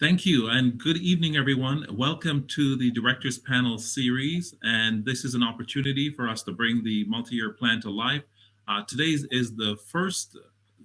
Thank you, and good evening, everyone. Welcome to the Directors Panel series, and this is an opportunity for us to bring the multi-year plan to life. Today's is the first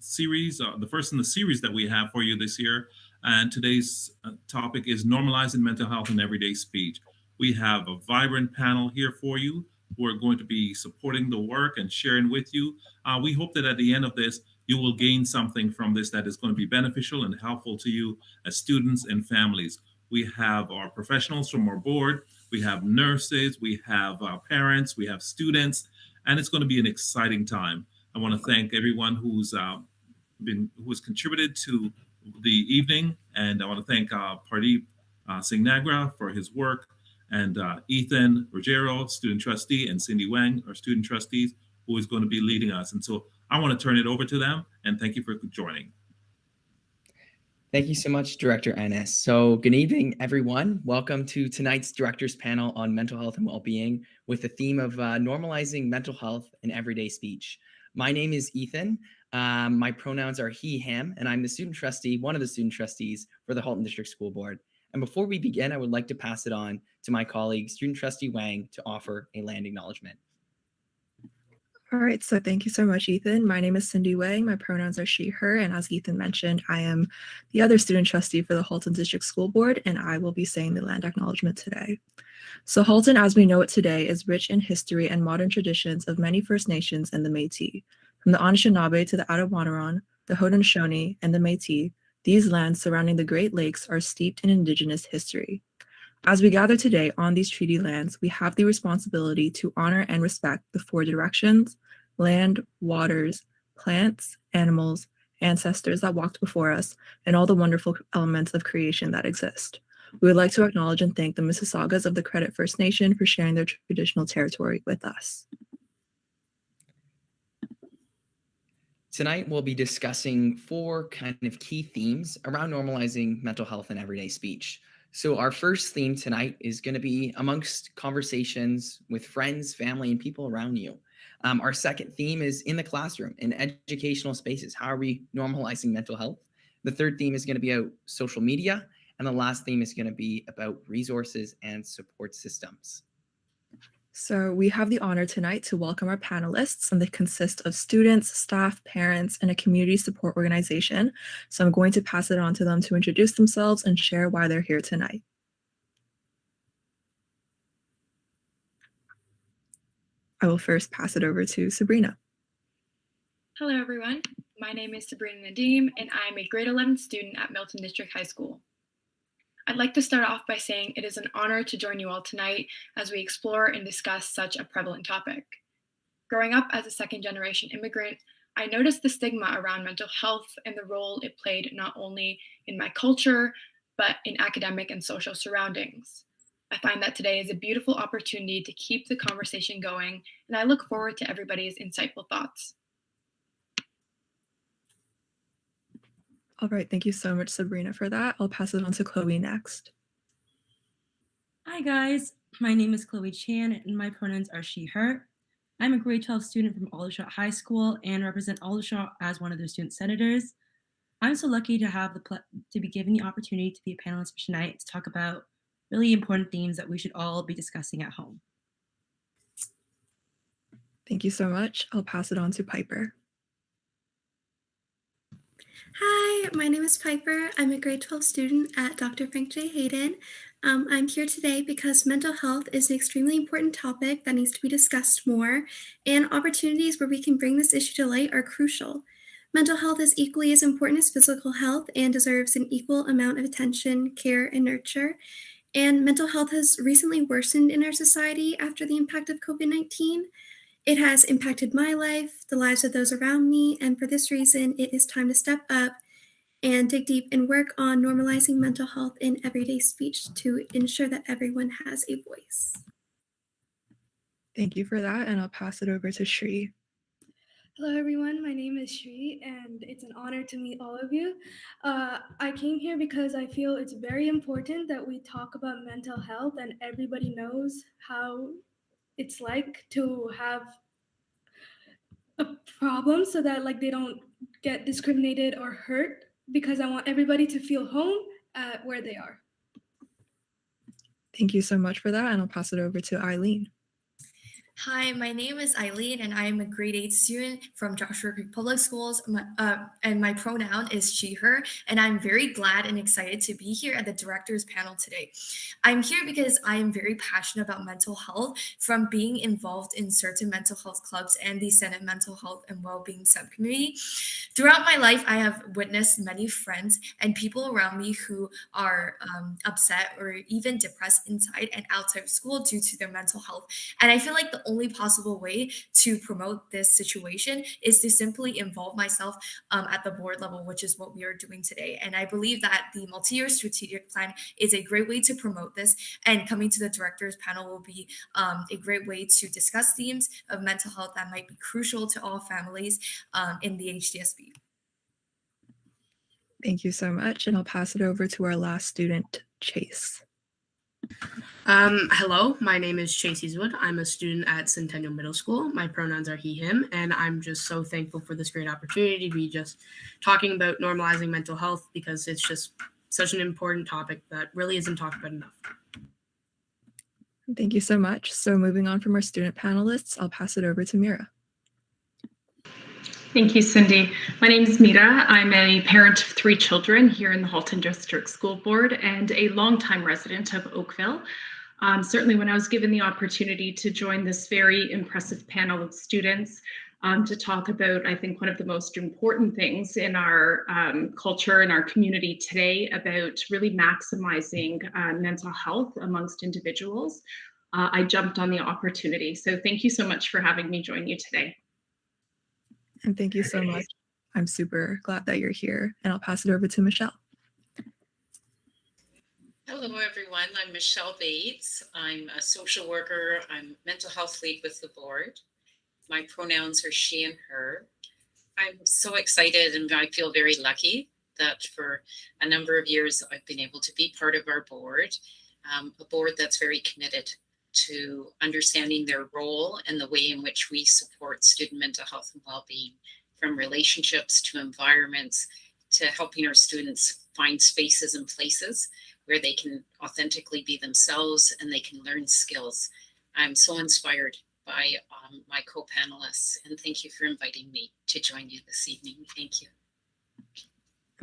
series, the first in the series that we have for you this year, and today's topic is normalizing mental health in everyday speech. We have a vibrant panel here for you who are going to be supporting the work and sharing with you. We hope that at the end of this, you will gain something from this that is going to be beneficial and helpful to you as students and families. We have our professionals from our board, we have nurses, we have parents, we have students, and it's going to be an exciting time. I want to thank everyone who's contributed to the evening, and I want to thank Pardeep Singh Nagra for his work, and Ethan Rogero, student trustee, and Cindy Wang, our student trustees, who is going to be leading us. And so I want to turn it over to them, and thank you for joining. Thank you so much, Director Ennis. So good evening, everyone. Welcome to tonight's Directors Panel on Mental Health and Wellbeing with the theme of normalizing mental health in everyday speech. My name is Ethan. My pronouns are he, him, and I'm the student trustee, one of the student trustees for the Halton District School Board. And before we begin, I would like to pass it on to my colleague, Student Trustee Wang, to offer a land acknowledgement. All right, so thank you so much, Ethan. My name is Cindy Wang. My pronouns are she, her, and as Ethan mentioned, I am the other student trustee for the Halton District School Board, and I will be saying the land acknowledgement today. So Halton, as we know it today, is rich in history and modern traditions of many First Nations and the Métis. From the Anishinaabe to the Attawandaron, the Haudenosaunee, and the Métis, these lands surrounding the Great Lakes are steeped in Indigenous history. As we gather today on these treaty lands, we have the responsibility to honor and respect the four directions, land, waters, plants, animals, ancestors that walked before us, and all the wonderful elements of creation that exist. We would like to acknowledge and thank the Mississaugas of the Credit First Nation for sharing their traditional territory with us. Tonight, we'll be discussing four kind of key themes around normalizing mental health in everyday speech. So our first theme tonight is going to be amongst conversations with friends, family, and people around you. Our second theme is in the classroom, in educational spaces. How are we normalizing mental health? The third theme is going to be about social media. And the last theme is going to be about resources and support systems. So we have the honor tonight to welcome our panelists, and they consist of students, staff, parents, and a community support organization. So I'm going to pass it on to them to introduce themselves and share why they're here tonight. I will first pass it over to Sabrina. Hello, everyone. My name is Sabrina Nadeem, and I'm a grade 11 student at Milton District High School. I'd like to start off by saying it is an honor to join you all tonight as we explore and discuss such a prevalent topic. Growing up as a second-generation immigrant, I noticed the stigma around mental health and the role it played not only in my culture, but in academic and social surroundings. I find that today is a beautiful opportunity to keep the conversation going, and I look forward to everybody's insightful thoughts. All right, thank you so much, Sabrina, for that. I'll pass it on to Chloe next. Hi guys, my name is Chloe Chan and my pronouns are she, her. I'm a grade 12 student from Aldershot High School and represent Aldershot as one of their student senators. I'm so lucky to have to be given the opportunity to be a panelist for tonight to talk about really important themes that we should all be discussing at home. Thank you so much. I'll pass it on to Piper. Hi, my name is Piper. I'm a grade 12 student at Dr. Frank J. Hayden. I'm here today because mental health is an extremely important topic that needs to be discussed more, and opportunities where we can bring this issue to light are crucial. Mental health is equally as important as physical health and deserves an equal amount of attention, care, and nurture. And mental health has recently worsened in our society after the impact of COVID-19. It has impacted my life, the lives of those around me, and for this reason, it is time to step up and dig deep and work on normalizing mental health in everyday speech to ensure that everyone has a voice. Thank you for that, and I'll pass it over to Shri. Hello, everyone. My name is Shri, and it's an honor to meet all of you. I came here because I feel it's very important that we talk about mental health and everybody knows how it's like to have a problem so that they don't get discriminated or hurt, because I want everybody to feel home at where they are. Thank you so much for that, and I'll pass it over to Eileen. Hi, my name is Eileen, and I am a grade 8 student from Joshua Creek Public Schools, and my pronoun is she, her, and I'm very glad and excited to be here at the director's panel today. I'm here because I am very passionate about mental health from being involved in certain mental health clubs and the Senate Mental Health and Wellbeing Subcommittee. Throughout my life, I have witnessed many friends and people around me who are upset or even depressed inside and outside of school due to their mental health. And I feel like the only possible way to promote this situation is to simply involve myself at the board level, which is what we are doing today. And I believe that the multi-year strategic plan is a great way to promote this, and coming to the director's panel will be a great way to discuss themes of mental health that might be crucial to all families in the HDSB. Thank you so much, and I'll pass it over to our last student, Chase. Hello, my name is Chase Eastwood. I'm a student at Centennial Middle School. My pronouns are he, him, and I'm just so thankful for this great opportunity to be just talking about normalizing mental health, because it's just such an important topic that really isn't talked about enough. Thank you so much. So moving on from our student panelists, I'll pass it over to Mira. Thank you, Cindy. My name is Mira. I'm a parent of 3 children here in the Halton District School Board and a longtime resident of Oakville. Certainly when I was given the opportunity to join this very impressive panel of students to talk about, I think, one of the most important things in our culture and our community today about really maximizing mental health amongst individuals, I jumped on the opportunity. So thank you so much for having me join you today. And thank you so much. I'm super glad that you're here, and I'll pass it over to Michelle. Hello, everyone. I'm Michelle Bates. I'm a social worker. I'm mental health lead with the board. My pronouns are she and her. I'm so excited, and I feel very lucky that for a number of years I've been able to be part of our board, a board that's very committed to understanding their role and the way in which we support student mental health and well-being, from relationships to environments to helping our students find spaces and places where they can authentically be themselves and they can learn skills. I'm so inspired by my co-panelists, and thank you for inviting me to join you this evening. Thank you.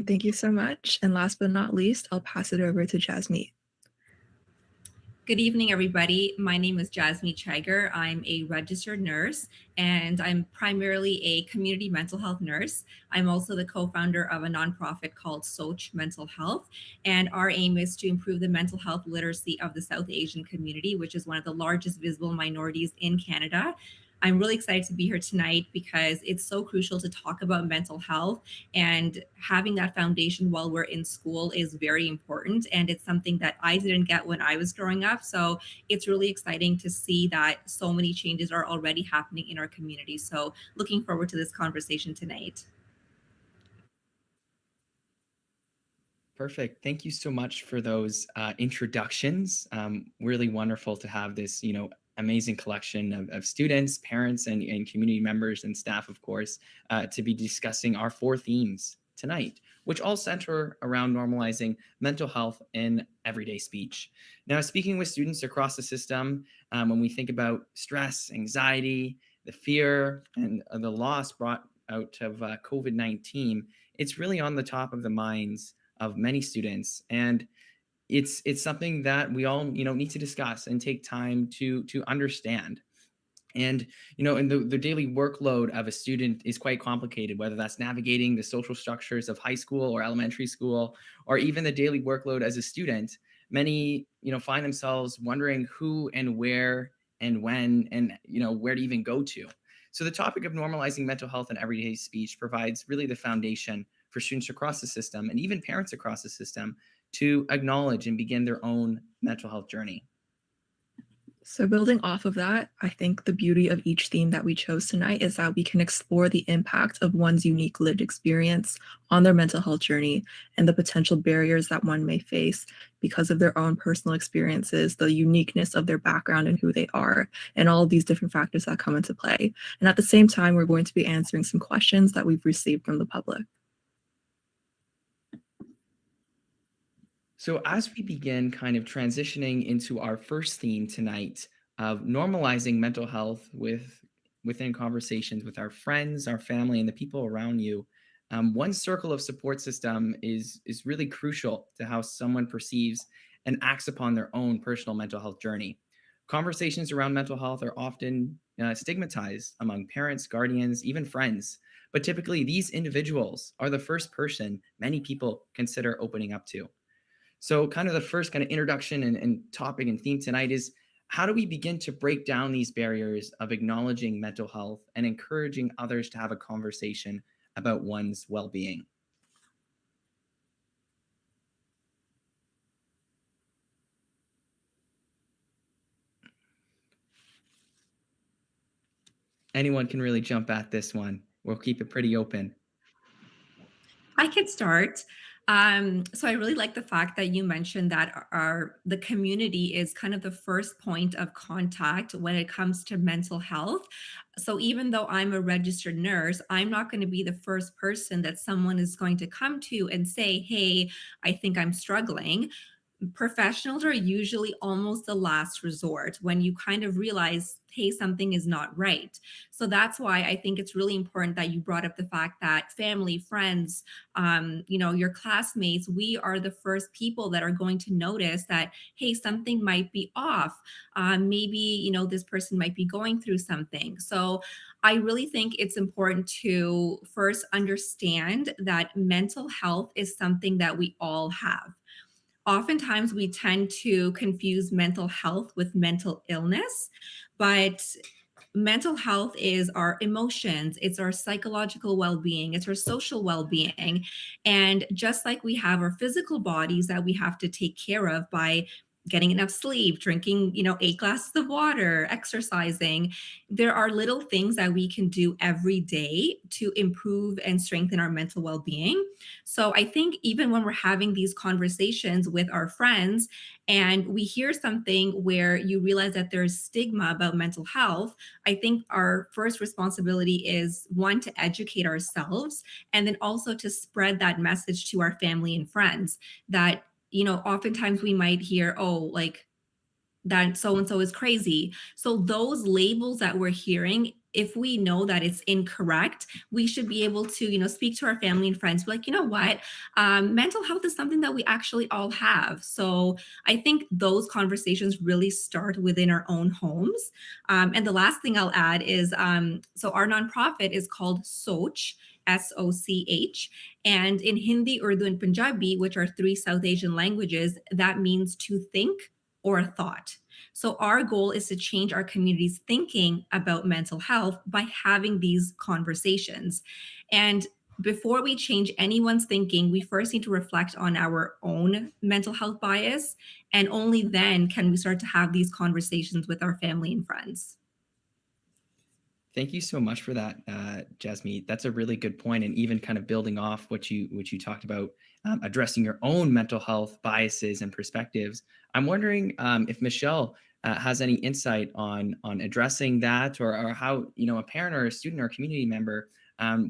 Thank you so much. And last but not least, I'll pass it over to Jasmeet. Good evening, everybody. My name is Jasmeet Chagar. I'm a registered nurse, and I'm primarily a community mental health nurse. I'm also the co-founder of a nonprofit called Soch Mental Health, and our aim is to improve the mental health literacy of the South Asian community, which is one of the largest visible minorities in Canada. I'm really excited to be here tonight because it's so crucial to talk about mental health, and having that foundation while we're in school is very important. And it's something that I didn't get when I was growing up. So it's really exciting to see that so many changes are already happening in our community. So looking forward to this conversation tonight. Perfect. Thank you so much for those introductions. Really wonderful to have this, amazing collection of students, parents, and community members and staff, of course, to be discussing our 4 themes tonight, which all center around normalizing mental health in everyday speech. Now, speaking with students across the system, when we think about stress, anxiety, the fear, and the loss brought out of COVID-19, it's really on the top of the minds of many students. And it's something that we all need to discuss and take time to understand. And and the daily workload of a student is quite complicated, whether that's navigating the social structures of high school or elementary school, or even the daily workload as a student. Many find themselves wondering who and where and when and where to even go to. So the topic of normalizing mental health and everyday speech provides really the foundation for students across the system, and even parents across the system, to acknowledge and begin their own mental health journey. So building off of that, I think the beauty of each theme that we chose tonight is that we can explore the impact of one's unique lived experience on their mental health journey and the potential barriers that one may face because of their own personal experiences, the uniqueness of their background and who they are, and all of these different factors that come into play. And at the same time, we're going to be answering some questions that we've received from the public. So, as we begin kind of transitioning into our first theme tonight of normalizing mental health within conversations with our friends, our family, and the people around you, one circle of support system is really crucial to how someone perceives and acts upon their own personal mental health journey. Conversations around mental health are often stigmatized among parents, guardians, even friends. But typically, these individuals are the first person many people consider opening up to. So, kind of the first kind of introduction and topic and theme tonight is how do we begin to break down these barriers of acknowledging mental health and encouraging others to have a conversation about one's well being? Anyone can really jump at this one. We'll keep it pretty open. I could start. So I really like the fact that you mentioned that the community is kind of the first point of contact when it comes to mental health. So even though I'm a registered nurse, I'm not going to be the first person that someone is going to come to and say, "Hey, I think I'm struggling." Professionals are usually almost the last resort when you kind of realize, hey, something is not right. So that's why I think it's really important that you brought up the fact that family, friends, your classmates, we are the first people that are going to notice that, hey, something might be off. Maybe, this person might be going through something. So I really think it's important to first understand that mental health is something that we all have. Oftentimes we tend to confuse mental health with mental illness, but mental health is our emotions, it's our psychological well-being, it's our social well-being. And just like we have our physical bodies that we have to take care of by getting enough sleep, drinking, 8 glasses of water, exercising, there are little things that we can do every day to improve and strengthen our mental well-being. So I think even when we're having these conversations with our friends and we hear something where you realize that there's stigma about mental health, I think our first responsibility is one, to educate ourselves, and then also to spread that message to our family and friends that, oftentimes we might hear, oh, like that so and so is crazy. So those labels that we're hearing, if we know that it's incorrect, we should be able to, speak to our family and friends, be like, you know what, mental health is something that we actually all have. So I think those conversations really start within our own homes. And the last thing I'll add is, so our nonprofit is called Soch. SOCH. And in Hindi, Urdu, and Punjabi, which are three South Asian languages, that means to think or a thought. So our goal is to change our community's thinking about mental health by having these conversations. And before we change anyone's thinking, we first need to reflect on our own mental health bias. And only then can we start to have these conversations with our family and friends. Thank you so much for that, Jasmine. That's a really good point, and even kind of building off what you talked about, addressing your own mental health biases and perspectives. I'm wondering if Michelle has any insight on addressing that, or how a parent or a student or a community member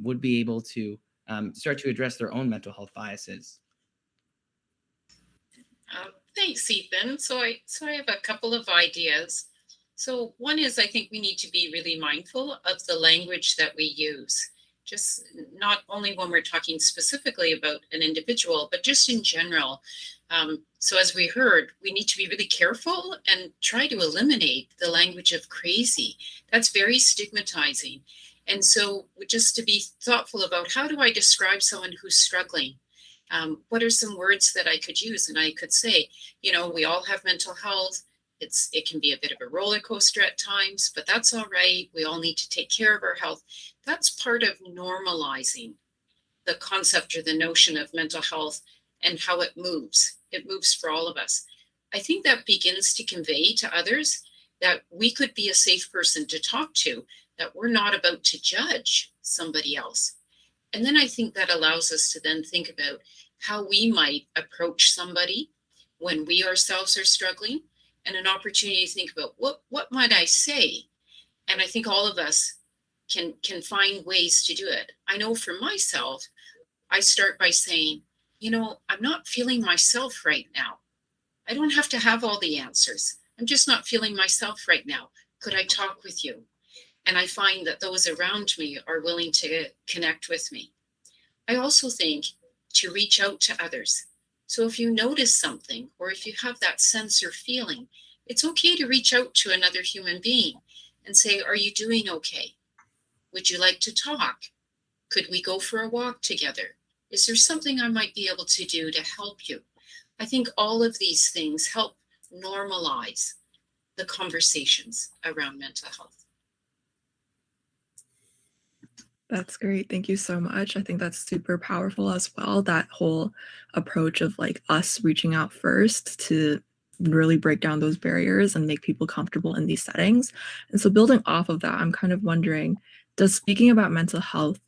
would be able to start to address their own mental health biases. Thanks, Ethan. So I have a couple of ideas. So one is, I think we need to be really mindful of the language that we use, just not only when we're talking specifically about an individual, but just in general. So as we heard, we need to be really careful and try to eliminate the language of crazy. That's very stigmatizing. And so just to be thoughtful about, how do I describe someone who's struggling? What are some words that I could use? And I could say, we all have mental health. It can be a bit of a roller coaster at times, but that's all right. We all need to take care of our health. That's part of normalizing the concept or the notion of mental health and how it moves. It moves for all of us. I think that begins to convey to others that we could be a safe person to talk to, that we're not about to judge somebody else. And then I think that allows us to then think about how we might approach somebody when we ourselves are struggling, and an opportunity to think about what might I say? And I think all of us can find ways to do it. I know for myself, I start by saying, I'm not feeling myself right now. I don't have to have all the answers. I'm just not feeling myself right now. Could I talk with you? And I find that those around me are willing to connect with me. I also think to reach out to others. So if you notice something, or if you have that sense or feeling, it's okay to reach out to another human being and say, are you doing okay? Would you like to talk? Could we go for a walk together? Is there something I might be able to do to help you? I think all of these things help normalize the conversations around mental health. That's great. Thank you so much. I think that's super powerful as well. That whole approach of like us reaching out first to really break down those barriers and make people comfortable in these settings. And so building off of that, I'm kind of wondering, does speaking about mental health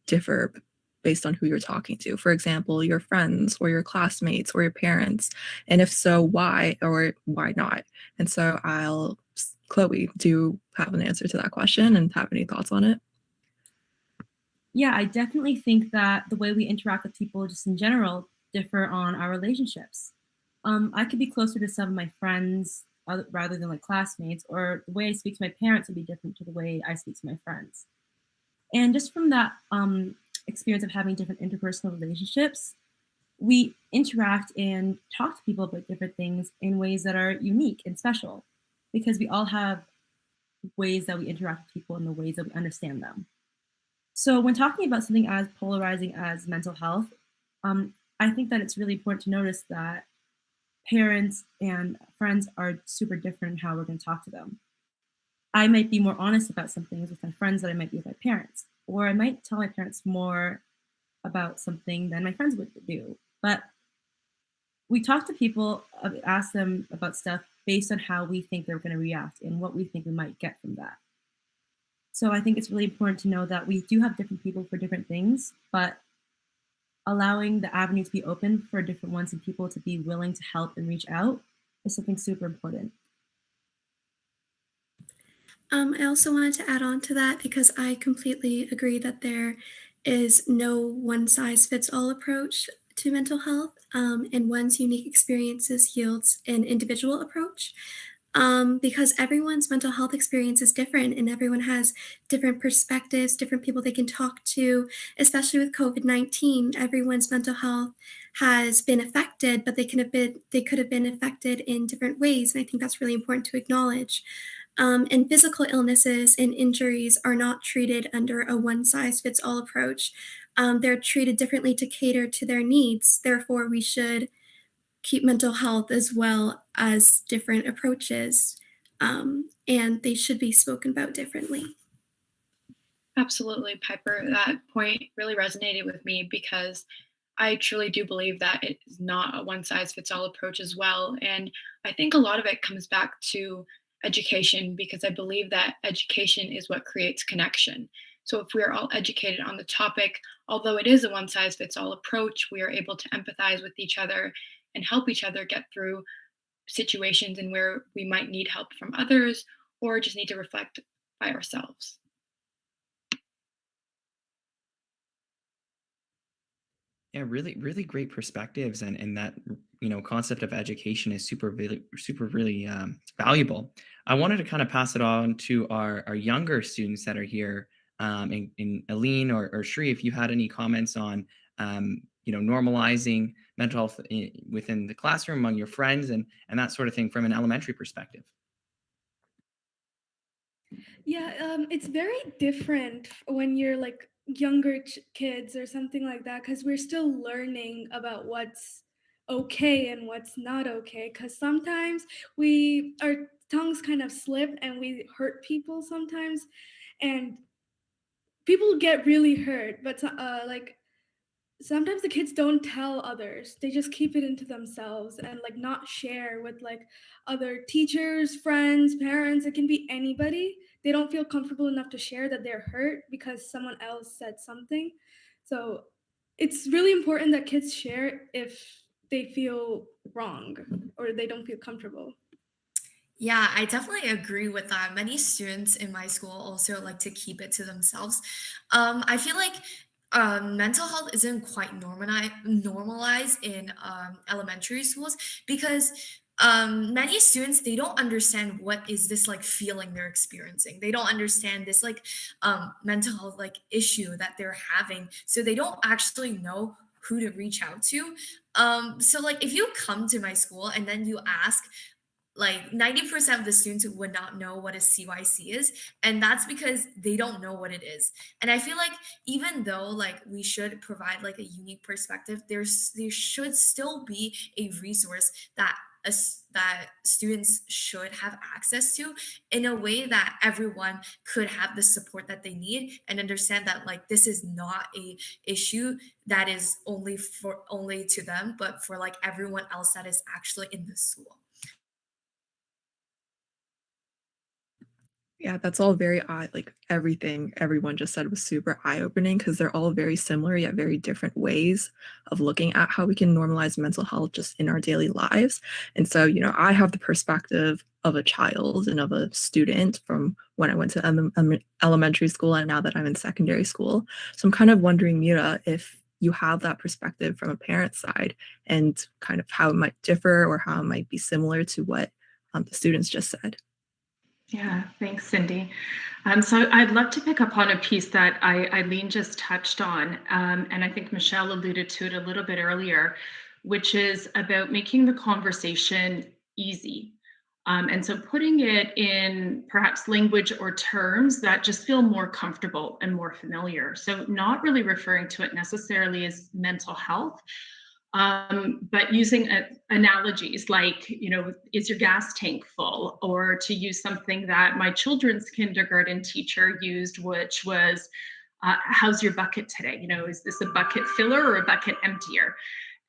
differ based on who you're talking to? For example, your friends or your classmates or your parents? And if so, why or why not? And so Chloe, do you have an answer to that question and have any thoughts on it? Yeah, I definitely think that the way we interact with people just in general differ on our relationships. I could be closer to some of my friends rather than like classmates, or the way I speak to my parents would be different to the way I speak to my friends. And just from that experience of having different interpersonal relationships, we interact and talk to people about different things in ways that are unique and special, because we all have ways that we interact with people and the ways that we understand them. So when talking about something as polarizing as mental health, I think that it's really important to notice that parents and friends are super different in how we're going to talk to them. I might be more honest about some things with my friends than I might be with my parents, or I might tell my parents more about something than my friends would do. But we talk to people, ask them about stuff based on how we think they're going to react and what we think we might get from that. So I think it's really important to know that we do have different people for different things, but allowing the avenue to be open for different ones and people to be willing to help and reach out is something super important. I also wanted to add on to that because I completely agree that there is no one size fits all approach to mental health, and one's unique experiences yields an individual approach. Because everyone's mental health experience is different and everyone has different perspectives, different people they can talk to, especially with COVID-19. Everyone's mental health has been affected, but they could have been affected in different ways. And I think that's really important to acknowledge. And physical illnesses and injuries are not treated under a one size fits all approach. They're treated differently to cater to their needs. Therefore, we should keep mental health as well as different approaches, and they should be spoken about differently. Absolutely, Piper. That point really resonated with me because I truly do believe that it is not a one size fits all approach as well. And I think a lot of it comes back to education, because I believe that education is what creates connection. So if we are all educated on the topic, although it is a one size fits all approach, we are able to empathize with each other and help each other get through situations and where we might need help from others or just need to reflect by ourselves. Yeah, really, really great perspectives, and that concept of education is super really valuable. I wanted to kind of pass it on to our younger students that are here, in Aline or Shri, if you had any comments on normalizing mental health within the classroom among your friends and that sort of thing from an elementary perspective. Yeah, it's very different when you're like younger kids or something like that, because we're still learning about what's okay and what's not okay. Because sometimes our tongues kind of slip and we hurt people sometimes, and people get really hurt. But like sometimes the kids don't tell others, they just keep it into themselves and like not share with like other teachers, friends, parents. It can be anybody. They don't feel comfortable enough to share that they're hurt because someone else said something. So it's really important that kids share if they feel wrong or they don't feel comfortable. Yeah, I definitely agree with that. Many students in my school also like to keep it to themselves. I feel like mental health isn't quite normalized in elementary schools because many students, they don't understand what is this like feeling they're experiencing. They don't understand this like mental health like issue that they're having, so they don't actually know who to reach out to. So like if you come to my school and then you ask, like 90% of the students would not know what a CYC is, and that's because they don't know what it is. And I feel like even though like we should provide like a unique perspective, there should still be a resource that that students should have access to, in a way that everyone could have the support that they need and understand that like this is not a issue that is only to them, but for like everyone else that is actually in the school. Yeah, that's all very like everything everyone just said was super eye-opening because they're all very similar yet very different ways of looking at how we can normalize mental health just in our daily lives. And so, I have the perspective of a child and of a student from when I went to elementary school and now that I'm in secondary school. So I'm kind of wondering, Mira, if you have that perspective from a parent side and kind of how it might differ or how it might be similar to what the students just said. Yeah, thanks, Cindy. So I'd love to pick up on a piece that Eileen just touched on, and I think Michelle alluded to it a little bit earlier, which is about making the conversation easy. And so putting it in perhaps language or terms that just feel more comfortable and more familiar. So not really referring to it necessarily as mental health, but using analogies like, is your gas tank full? Or to use something that my children's kindergarten teacher used, which was, how's your bucket today? Is this a bucket filler or a bucket emptier?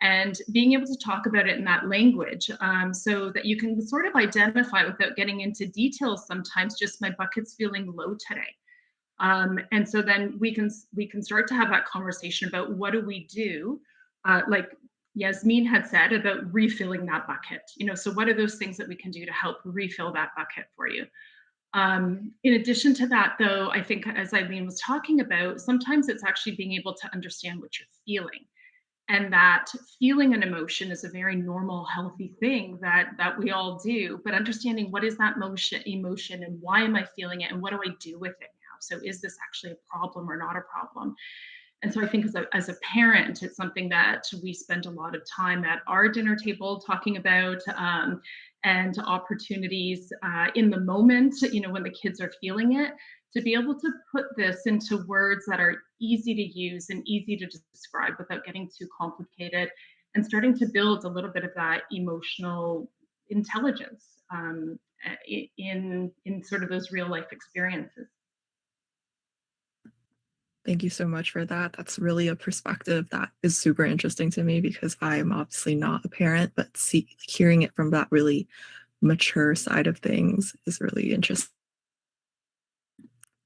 And being able to talk about it in that language, so that you can sort of identify without getting into details sometimes, just my bucket's feeling low today. And so then we can start to have that conversation about what do we do, like Yasmin had said about refilling that bucket. So what are those things that we can do to help refill that bucket for you? In addition to that, though, I think as Eileen was talking about, sometimes it's actually being able to understand what you're feeling. And that feeling an emotion is a very normal, healthy thing that we all do. But understanding what is that emotion and why am I feeling it and what do I do with it now? So is this actually a problem or not a problem? And so I think as a parent, it's something that we spend a lot of time at our dinner table talking about, and opportunities in the moment, when the kids are feeling it, to be able to put this into words that are easy to use and easy to describe without getting too complicated, and starting to build a little bit of that emotional intelligence in sort of those real life experiences. Thank you so much for that. That's really a perspective that is super interesting to me because I am obviously not a parent, but hearing it from that really mature side of things is really interesting.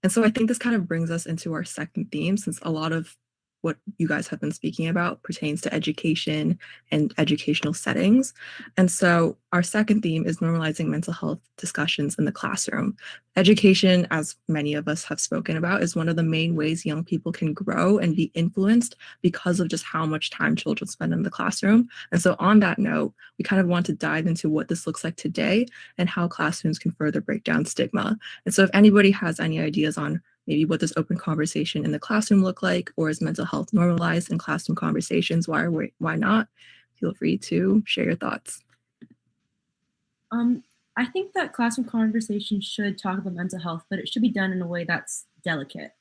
And so I think this kind of brings us into our second theme, since a lot of what you guys have been speaking about pertains to education and educational settings. And so our second theme is normalizing mental health discussions in the classroom. Education, as many of us have spoken about, is one of the main ways young people can grow and be influenced because of just how much time children spend in the classroom. And so on that note, we kind of want to dive into what this looks like today and how classrooms can further break down stigma. And so if anybody has any ideas on maybe what does open conversation in the classroom look like, or is mental health normalized in classroom conversations? Why not? Feel free to share your thoughts. I think that classroom conversation should talk about mental health, but it should be done in a way that's delicate.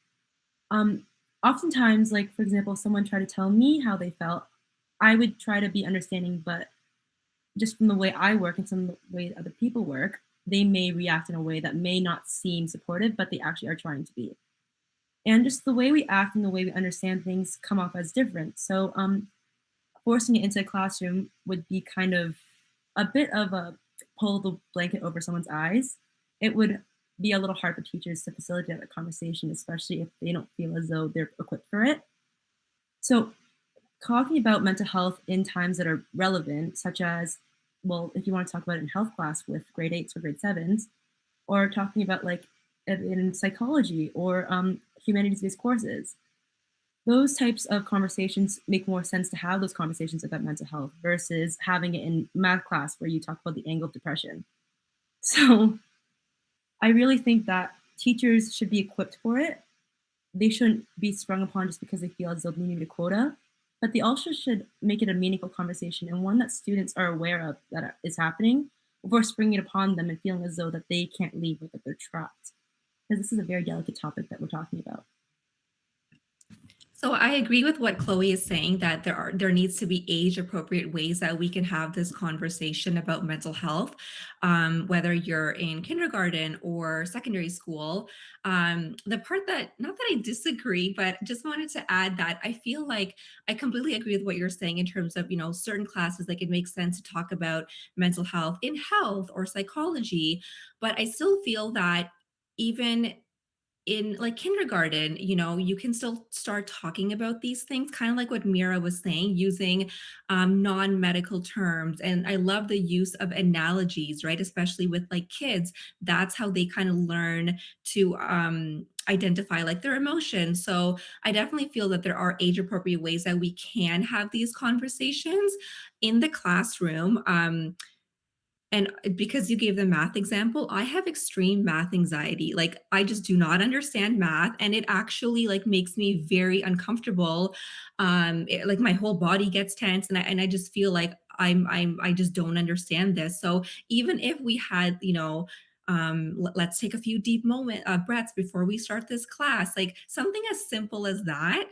Oftentimes, like for example, someone tried to tell me how they felt, I would try to be understanding, but just from the way I work and some of the way other people work, they may react in a way that may not seem supportive, but they actually are trying to be. And just the way we act and the way we understand things come off as different. So forcing it into a classroom would be kind of a bit of a pull the blanket over someone's eyes. It would be a little hard for teachers to facilitate that conversation, especially if they don't feel as though they're equipped for it. So talking about mental health in times that are relevant, such as, well, if you want to talk about it in health class with grade 8s or grade 7s, or talking about like in psychology or humanities-based courses, Those types of conversations make more sense to have those conversations about mental health versus having it in math class where you talk about the angle of depression. So I really think that teachers should be equipped for it. They shouldn't be sprung upon just because they feel as though they need a quota, but they also should make it a meaningful conversation and one that students are aware of that is happening before springing it upon them and feeling as though that they can't leave or that they're trapped. Because this is a very delicate topic that we're talking about. So I agree with what Chloe is saying, that there needs to be age appropriate ways that we can have this conversation about mental health, whether you're in kindergarten or secondary school. The part that, not that I disagree, but just wanted to add that I feel like I completely agree with what you're saying in terms of, certain classes, like it makes sense to talk about mental health in health or psychology, but I still feel that even in like kindergarten, you can still start talking about these things, kind of like what Mira was saying, using non-medical terms. And I love the use of analogies, right? Especially with like kids. That's how they kind of learn to identify like their emotions. So I definitely feel that there are age appropriate ways that we can have these conversations in the classroom. And because you gave the math example, I have extreme math anxiety. Like I just do not understand math, and it actually like makes me very uncomfortable. Like my whole body gets tense, and I just feel like I just don't understand this. So even if we had, let's take a few deep breaths before we start this class, like something as simple as that.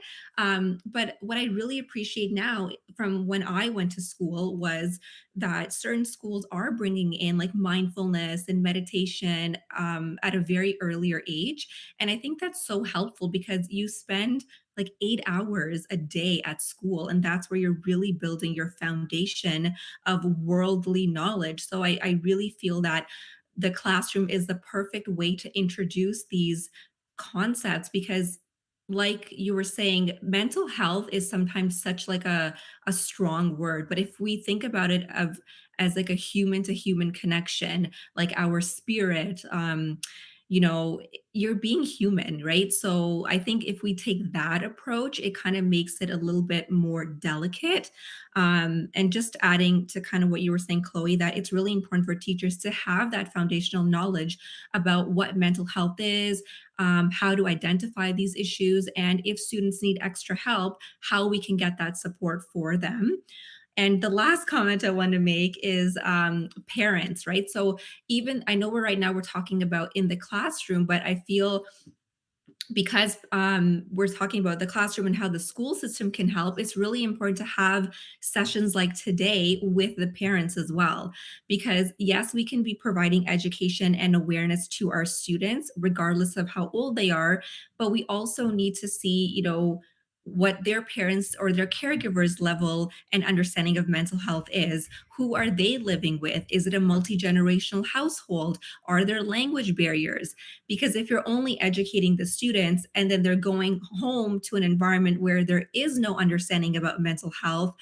But what I really appreciate now from when I went to school was that certain schools are bringing in like mindfulness and meditation at a very earlier age. And I think that's so helpful because you spend like 8 hours a day at school, and that's where you're really building your foundation of worldly knowledge. So I really feel that the classroom is the perfect way to introduce these concepts because like you were saying, mental health is sometimes such like a strong word, but if we think about it as like a human to human connection, like our spirit, you know, you're being human, right? So I think if we take that approach, it kind of makes it a little bit more delicate. And just adding to kind of what you were saying, Chloe, that it's really important for teachers to have that foundational knowledge about what mental health is, how to identify these issues, and if students need extra help, how we can get that support for them. And the last comment I want to make is parents, right? So even I know right now we're talking about in the classroom, but I feel because we're talking about the classroom and how the school system can help, it's really important to have sessions like today with the parents as well. Because yes, we can be providing education and awareness to our students, regardless of how old they are, but we also need to see, what their parents or their caregivers level and understanding of mental health is. Who are they living with? Is it a multi-generational household? Are there language barriers? Because if you're only educating the students and then they're going home to an environment where there is no understanding about mental health,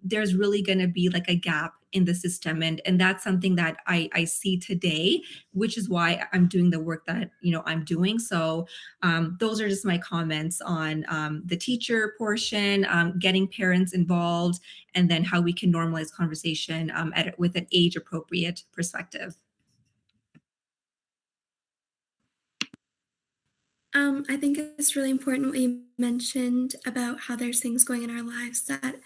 there's really going to be like a gap in the system. And that's something that I see today, which is why I'm doing the work that, I'm doing. So those are just my comments on the teacher portion, getting parents involved, and then how we can normalize conversation with an age appropriate perspective. I think it's really important what you mentioned about how there's things going in our lives that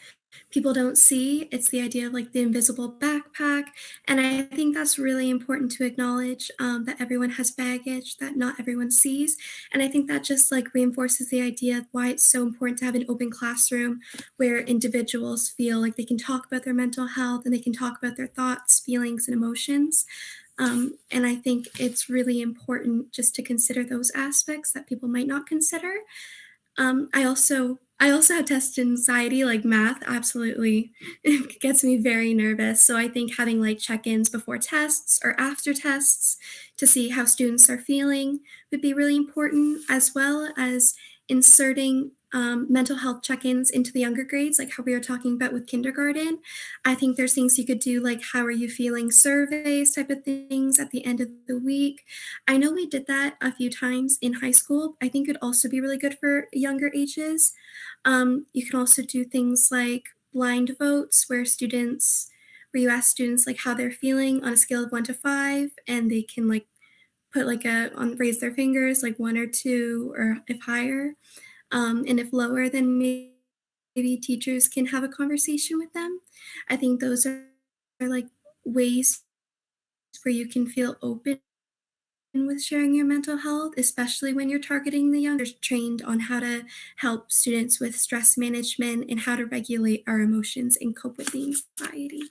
people don't see. It's the idea of like the invisible backpack. And I think that's really important to acknowledge, that everyone has baggage that not everyone sees. And I think that just like reinforces the idea of why it's so important to have an open classroom where individuals feel like they can talk about their mental health and they can talk about their thoughts, feelings, and emotions. And I think it's really important just to consider those aspects that people might not consider. I also have test anxiety, like math absolutely gets me very nervous. So I think having like check-ins before tests or after tests to see how students are feeling would be really important, as well as inserting mental health check-ins into the younger grades, like how we were talking about with kindergarten. I think there's things you could do, like how are you feeling surveys type of things at the end of the week. I know we did that a few times in high school. I think it would also be really good for younger ages. You can also do things like blind votes where you ask students like how they're feeling on a scale of 1 to 5, and they can like put like raise their fingers, like 1 or 2, or if higher. And if lower, then maybe teachers can have a conversation with them. I think those are like ways where you can feel open with sharing your mental health, especially when you're targeting the younger, trained on how to help students with stress management and how to regulate our emotions and cope with the anxiety.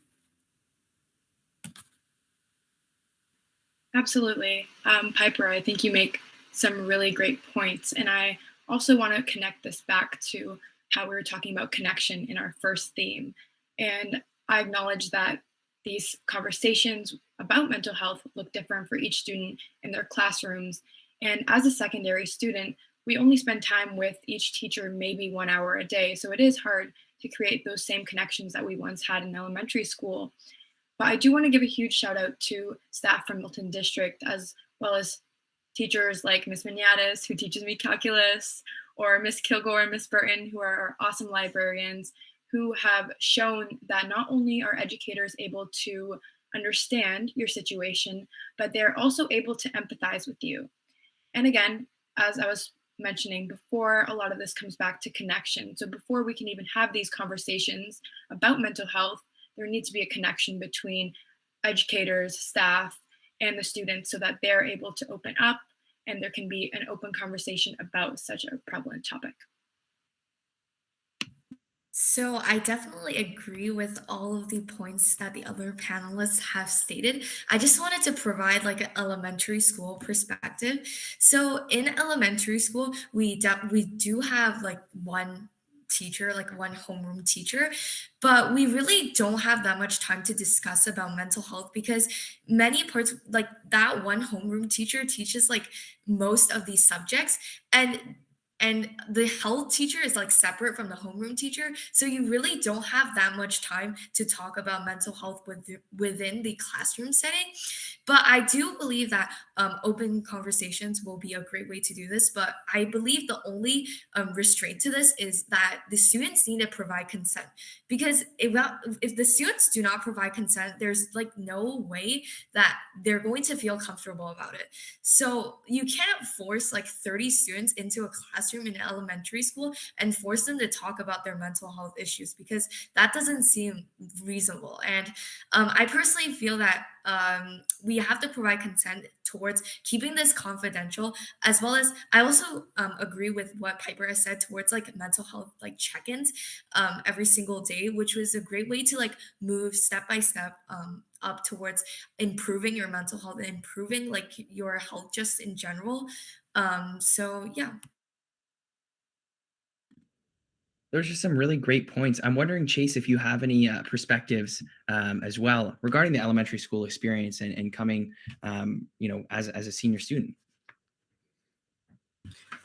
Absolutely. Piper, I think you make some really great points. And I also want to connect this back to how we were talking about connection in our first theme. And I acknowledge that these conversations about mental health look different for each student in their classrooms. And as a secondary student, we only spend time with each teacher maybe 1 hour a day. So it is hard to create those same connections that we once had in elementary school. But I do want to give a huge shout out to staff from Milton District, as well as teachers like Miss Miniatis, who teaches me calculus, or Miss Kilgore and Miss Burton, who are our awesome librarians, who have shown that not only are educators able to understand your situation, but they're also able to empathize with you. And again, as I was mentioning before, a lot of this comes back to connection. So before we can even have these conversations about mental health, there needs to be a connection between educators, staff, and the students so that they're able to open up and there can be an open conversation about such a prevalent topic. So I definitely agree with all of the points that the other panelists have stated. I just wanted to provide like an elementary school perspective. So in elementary school, we do have like one teacher, like one homeroom teacher, but we really don't have that much time to discuss about mental health because many parts, like that one homeroom teacher teaches like most of these subjects, and the health teacher is like separate from the homeroom teacher. So you really don't have that much time to talk about mental health within the classroom setting. But I do believe that open conversations will be a great way to do this. But I believe the only restraint to this is that the students need to provide consent. Because if the students do not provide consent, there's like no way that they're going to feel comfortable about it. So you can't force like 30 students into a classroom in elementary school and force them to talk about their mental health issues because that doesn't seem reasonable. And I personally feel that we have to provide consent towards keeping this confidential, as well as I also agree with what Piper has said towards like mental health like check-ins every single day, which was a great way to like move step by step up towards improving your mental health and improving like your health just in general. So yeah. Those are some really great points. I'm wondering, Chase, if you have any perspectives as well regarding the elementary school experience and coming, as a senior student.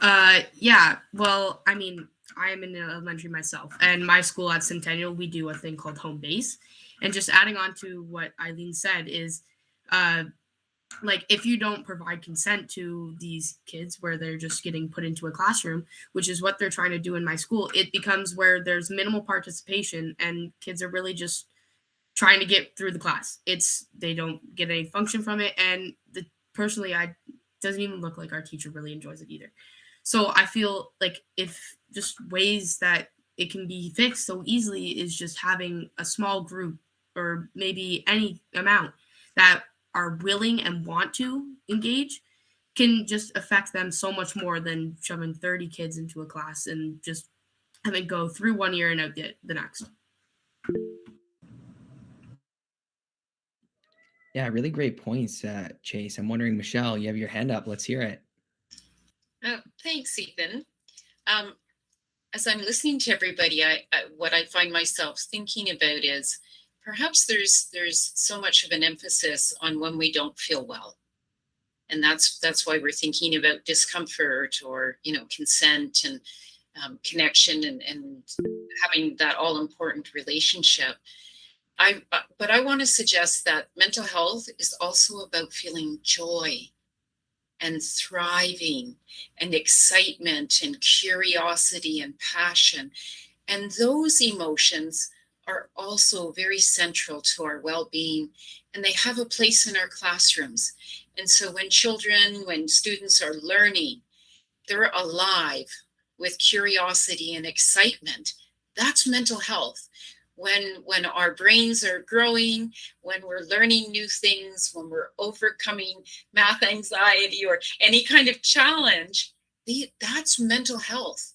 Yeah, well, I mean, I am in elementary myself, and my school at Centennial, we do a thing called home base. And just adding on to what Eileen said is, like, if you don't provide consent to these kids where they're just getting put into a classroom, which is what they're trying to do in my school, it becomes where there's minimal participation and kids are really just trying to get through the class. They don't get any function from it. And personally, doesn't even look like our teacher really enjoys it either. So I feel like if just ways that it can be fixed so easily is just having a small group or maybe any amount that are willing and want to engage can just affect them so much more than shoving 30 kids into a class and just having go through 1 year and out the next. Yeah, really great points, Chase. I'm wondering, Michelle, you have your hand up. Let's hear it. Thanks, Ethan. As I'm listening to everybody, what I find myself thinking about is perhaps there's so much of an emphasis on when we don't feel well. And that's why we're thinking about discomfort or, consent and connection and having that all important relationship. But I want to suggest that mental health is also about feeling joy and thriving and excitement and curiosity and passion. And those emotions are also very central to our well-being, and they have a place in our classrooms. And so when students are learning, they're alive with curiosity and excitement. That's mental health. When our brains are growing, when we're learning new things, when we're overcoming math anxiety or any kind of challenge, that's mental health.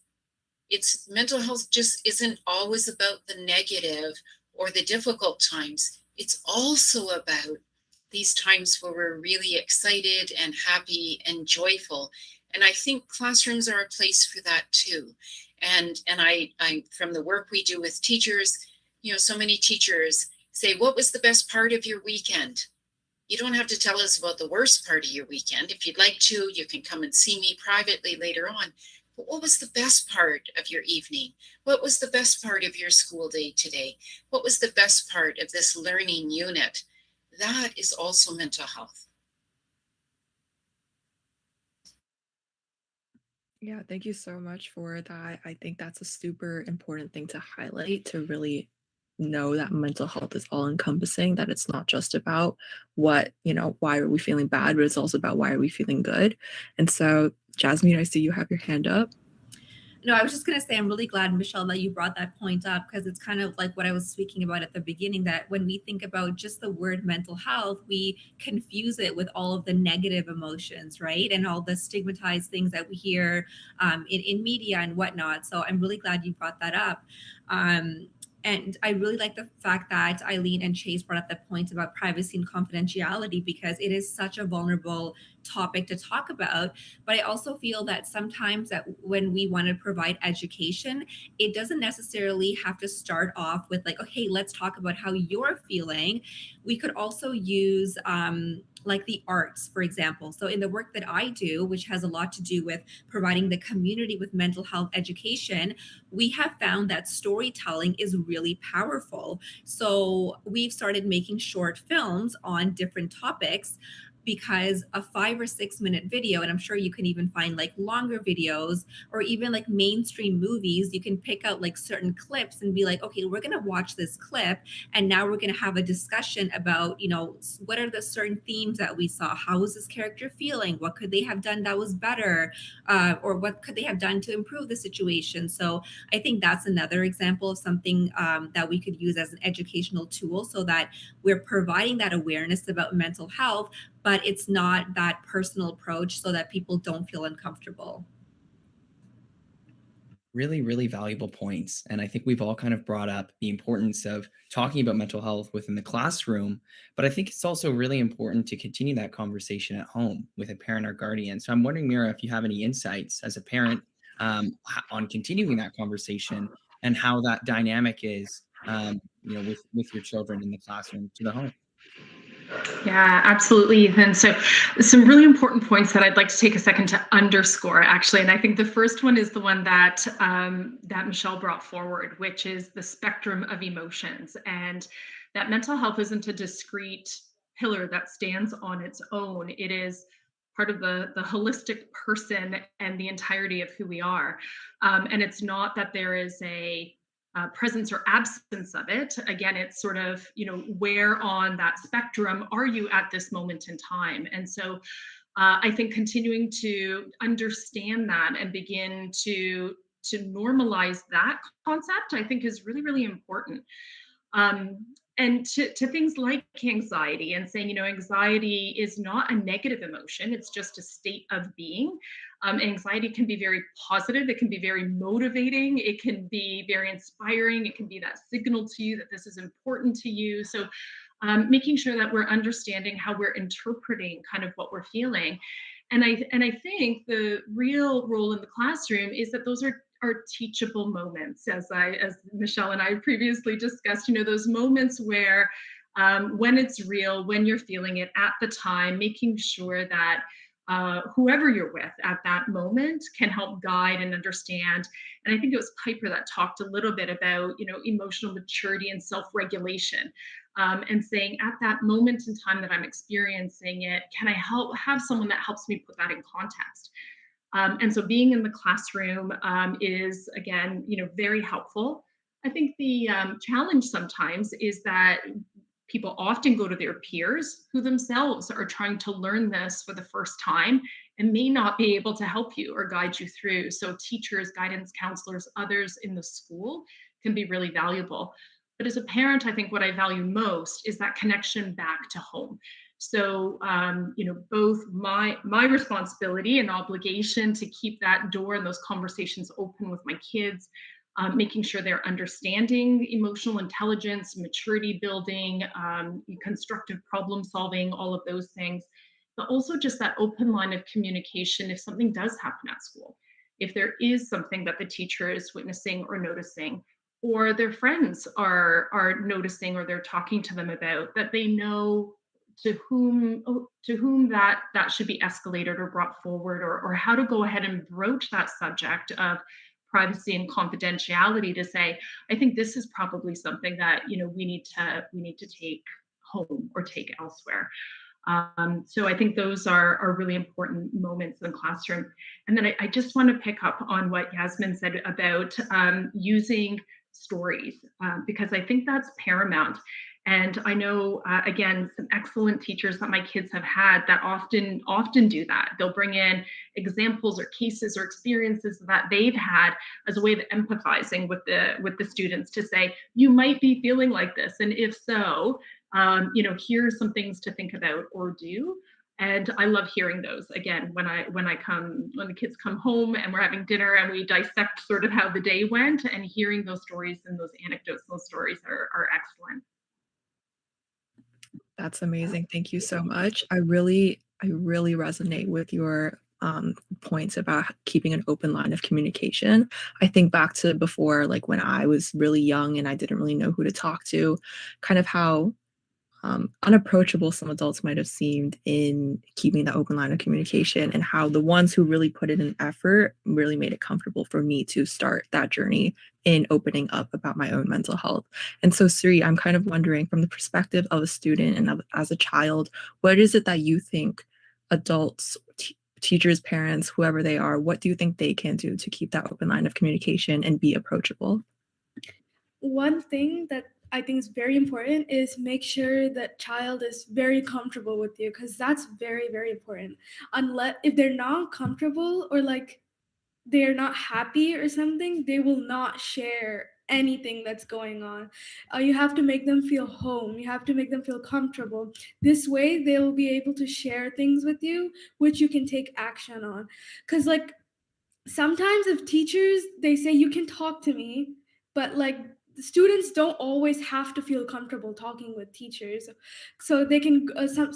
It's mental health just isn't always about the negative or the difficult times. It's also about these times where we're really excited and happy and joyful. And I think classrooms are a place for that too. And I from the work we do with teachers, so many teachers say, what was the best part of your weekend? You don't have to tell us about the worst part of your weekend. If you'd like to, you can come and see me privately later on. But what was the best part of your evening? What was the best part of your school day today? What was the best part of this learning unit? That is also mental health. Yeah, thank you so much for that. I think that's a super important thing to highlight, to really know that mental health is all encompassing, that it's not just about why are we feeling bad, but it's also about why are we feeling good. And so, Jasmine, I see you have your hand up. No, I was just going to say, I'm really glad, Michelle, that you brought that point up, because it's kind of like what I was speaking about at the beginning, that when we think about just the word mental health, we confuse it with all of the negative emotions, right? And all the stigmatized things that we hear in media and whatnot. So I'm really glad you brought that up. And I really like the fact that Eileen and Chase brought up the point about privacy and confidentiality, because it is such a vulnerable topic to talk about. But I also feel that sometimes that when we want to provide education, it doesn't necessarily have to start off with like, okay, let's talk about how you're feeling. We could also use like the arts, for example. So in the work that I do, which has a lot to do with providing the community with mental health education, we have found that storytelling is really powerful. So we've started making short films on different topics, because a 5 or 6 minute video, and I'm sure you can even find like longer videos or even like mainstream movies, you can pick out like certain clips and be like, okay, we're going to watch this clip, and now we're going to have a discussion about, what are the certain themes that we saw? How was this character feeling? What could they have done that was better? Or what could they have done to improve the situation? So I think that's another example of something that we could use as an educational tool, so that we're providing that awareness about mental health, but it's not that personal approach, so that people don't feel uncomfortable. Really, really valuable points. And I think we've all kind of brought up the importance of talking about mental health within the classroom, but I think it's also really important to continue that conversation at home with a parent or guardian. So I'm wondering, Mira, if you have any insights as a parent on continuing that conversation and how that dynamic is, with your children in the classroom to the home. Yeah, absolutely, Ethan. So some really important points that I'd like to take a second to underscore, actually. And I think the first one is the one that that Michelle brought forward, which is the spectrum of emotions, and that mental health isn't a discrete pillar that stands on its own. It is part of the holistic person and the entirety of who we are. And it's not that there is a presence or absence of it. Again, it's sort of, where on that spectrum are you at this moment in time? And so I think continuing to understand that and begin to normalize that concept, I think is really, really important. And to things like anxiety, and saying, anxiety is not a negative emotion, it's just a state of being. Anxiety can be very positive, it can be very motivating, it can be very inspiring, it can be that signal to you that this is important to you. So making sure that we're understanding how we're interpreting kind of what we're feeling. And I think the real role in the classroom is that those are teachable moments, as Michelle and I previously discussed, those moments where when it's real, when you're feeling it at the time, making sure that whoever you're with at that moment can help guide and understand. And I think it was Piper that talked a little bit about, emotional maturity and self-regulation, and saying at that moment in time that I'm experiencing it, can I have someone that helps me put that in context? And so being in the classroom is, again, very helpful. I think the challenge sometimes is that people often go to their peers who themselves are trying to learn this for the first time and may not be able to help you or guide you through. So teachers, guidance counselors, others in the school can be really valuable. But as a parent, I think what I value most is that connection back to home. So, both my responsibility and obligation to keep that door and those conversations open with my kids, making sure they're understanding emotional intelligence, maturity building, constructive problem solving, all of those things. But also just that open line of communication if something does happen at school. If there is something that the teacher is witnessing or noticing, or their friends are noticing or they're talking to them about, that they know to whom that should be escalated or brought forward, or how to go ahead and broach that subject of privacy and confidentiality to say, I think this is probably something that we need to take home or take elsewhere. So I think those are really important moments in the classroom. And then I just want to pick up on what Yasmin said about using stories, because I think that's paramount. And I know, again, some excellent teachers that my kids have had that often do that. They'll bring in examples or cases or experiences that they've had as a way of empathizing with the students to say, you might be feeling like this, and if so, here are some things to think about or do. And I love hearing those again when the kids come home and we're having dinner and we dissect sort of how the day went, and hearing those stories and those anecdotes, those stories are excellent. That's amazing. Thank you so much. I really resonate with your points about keeping an open line of communication. I think back to before, like when I was really young and I didn't really know who to talk to, kind of how unapproachable some adults might have seemed in keeping that open line of communication, and how the ones who really put in an effort really made it comfortable for me to start that journey in opening up about my own mental health. And so, Sri, I'm kind of wondering, from the perspective of a student and as a child, what is it that you think adults, teachers, parents, whoever they are, what do you think they can do to keep that open line of communication and be approachable? One thing that I think is very important is make sure that child is very comfortable with you, because that's very, very important. Unless if they're not comfortable, or like they're not happy or something, they will not share anything that's going on. You have to make them feel home. You have to make them feel comfortable. This way, they will be able to share things with you, which you can take action on. Because like sometimes if teachers, they say you can talk to me, but like the students don't always have to feel comfortable talking with teachers, so they can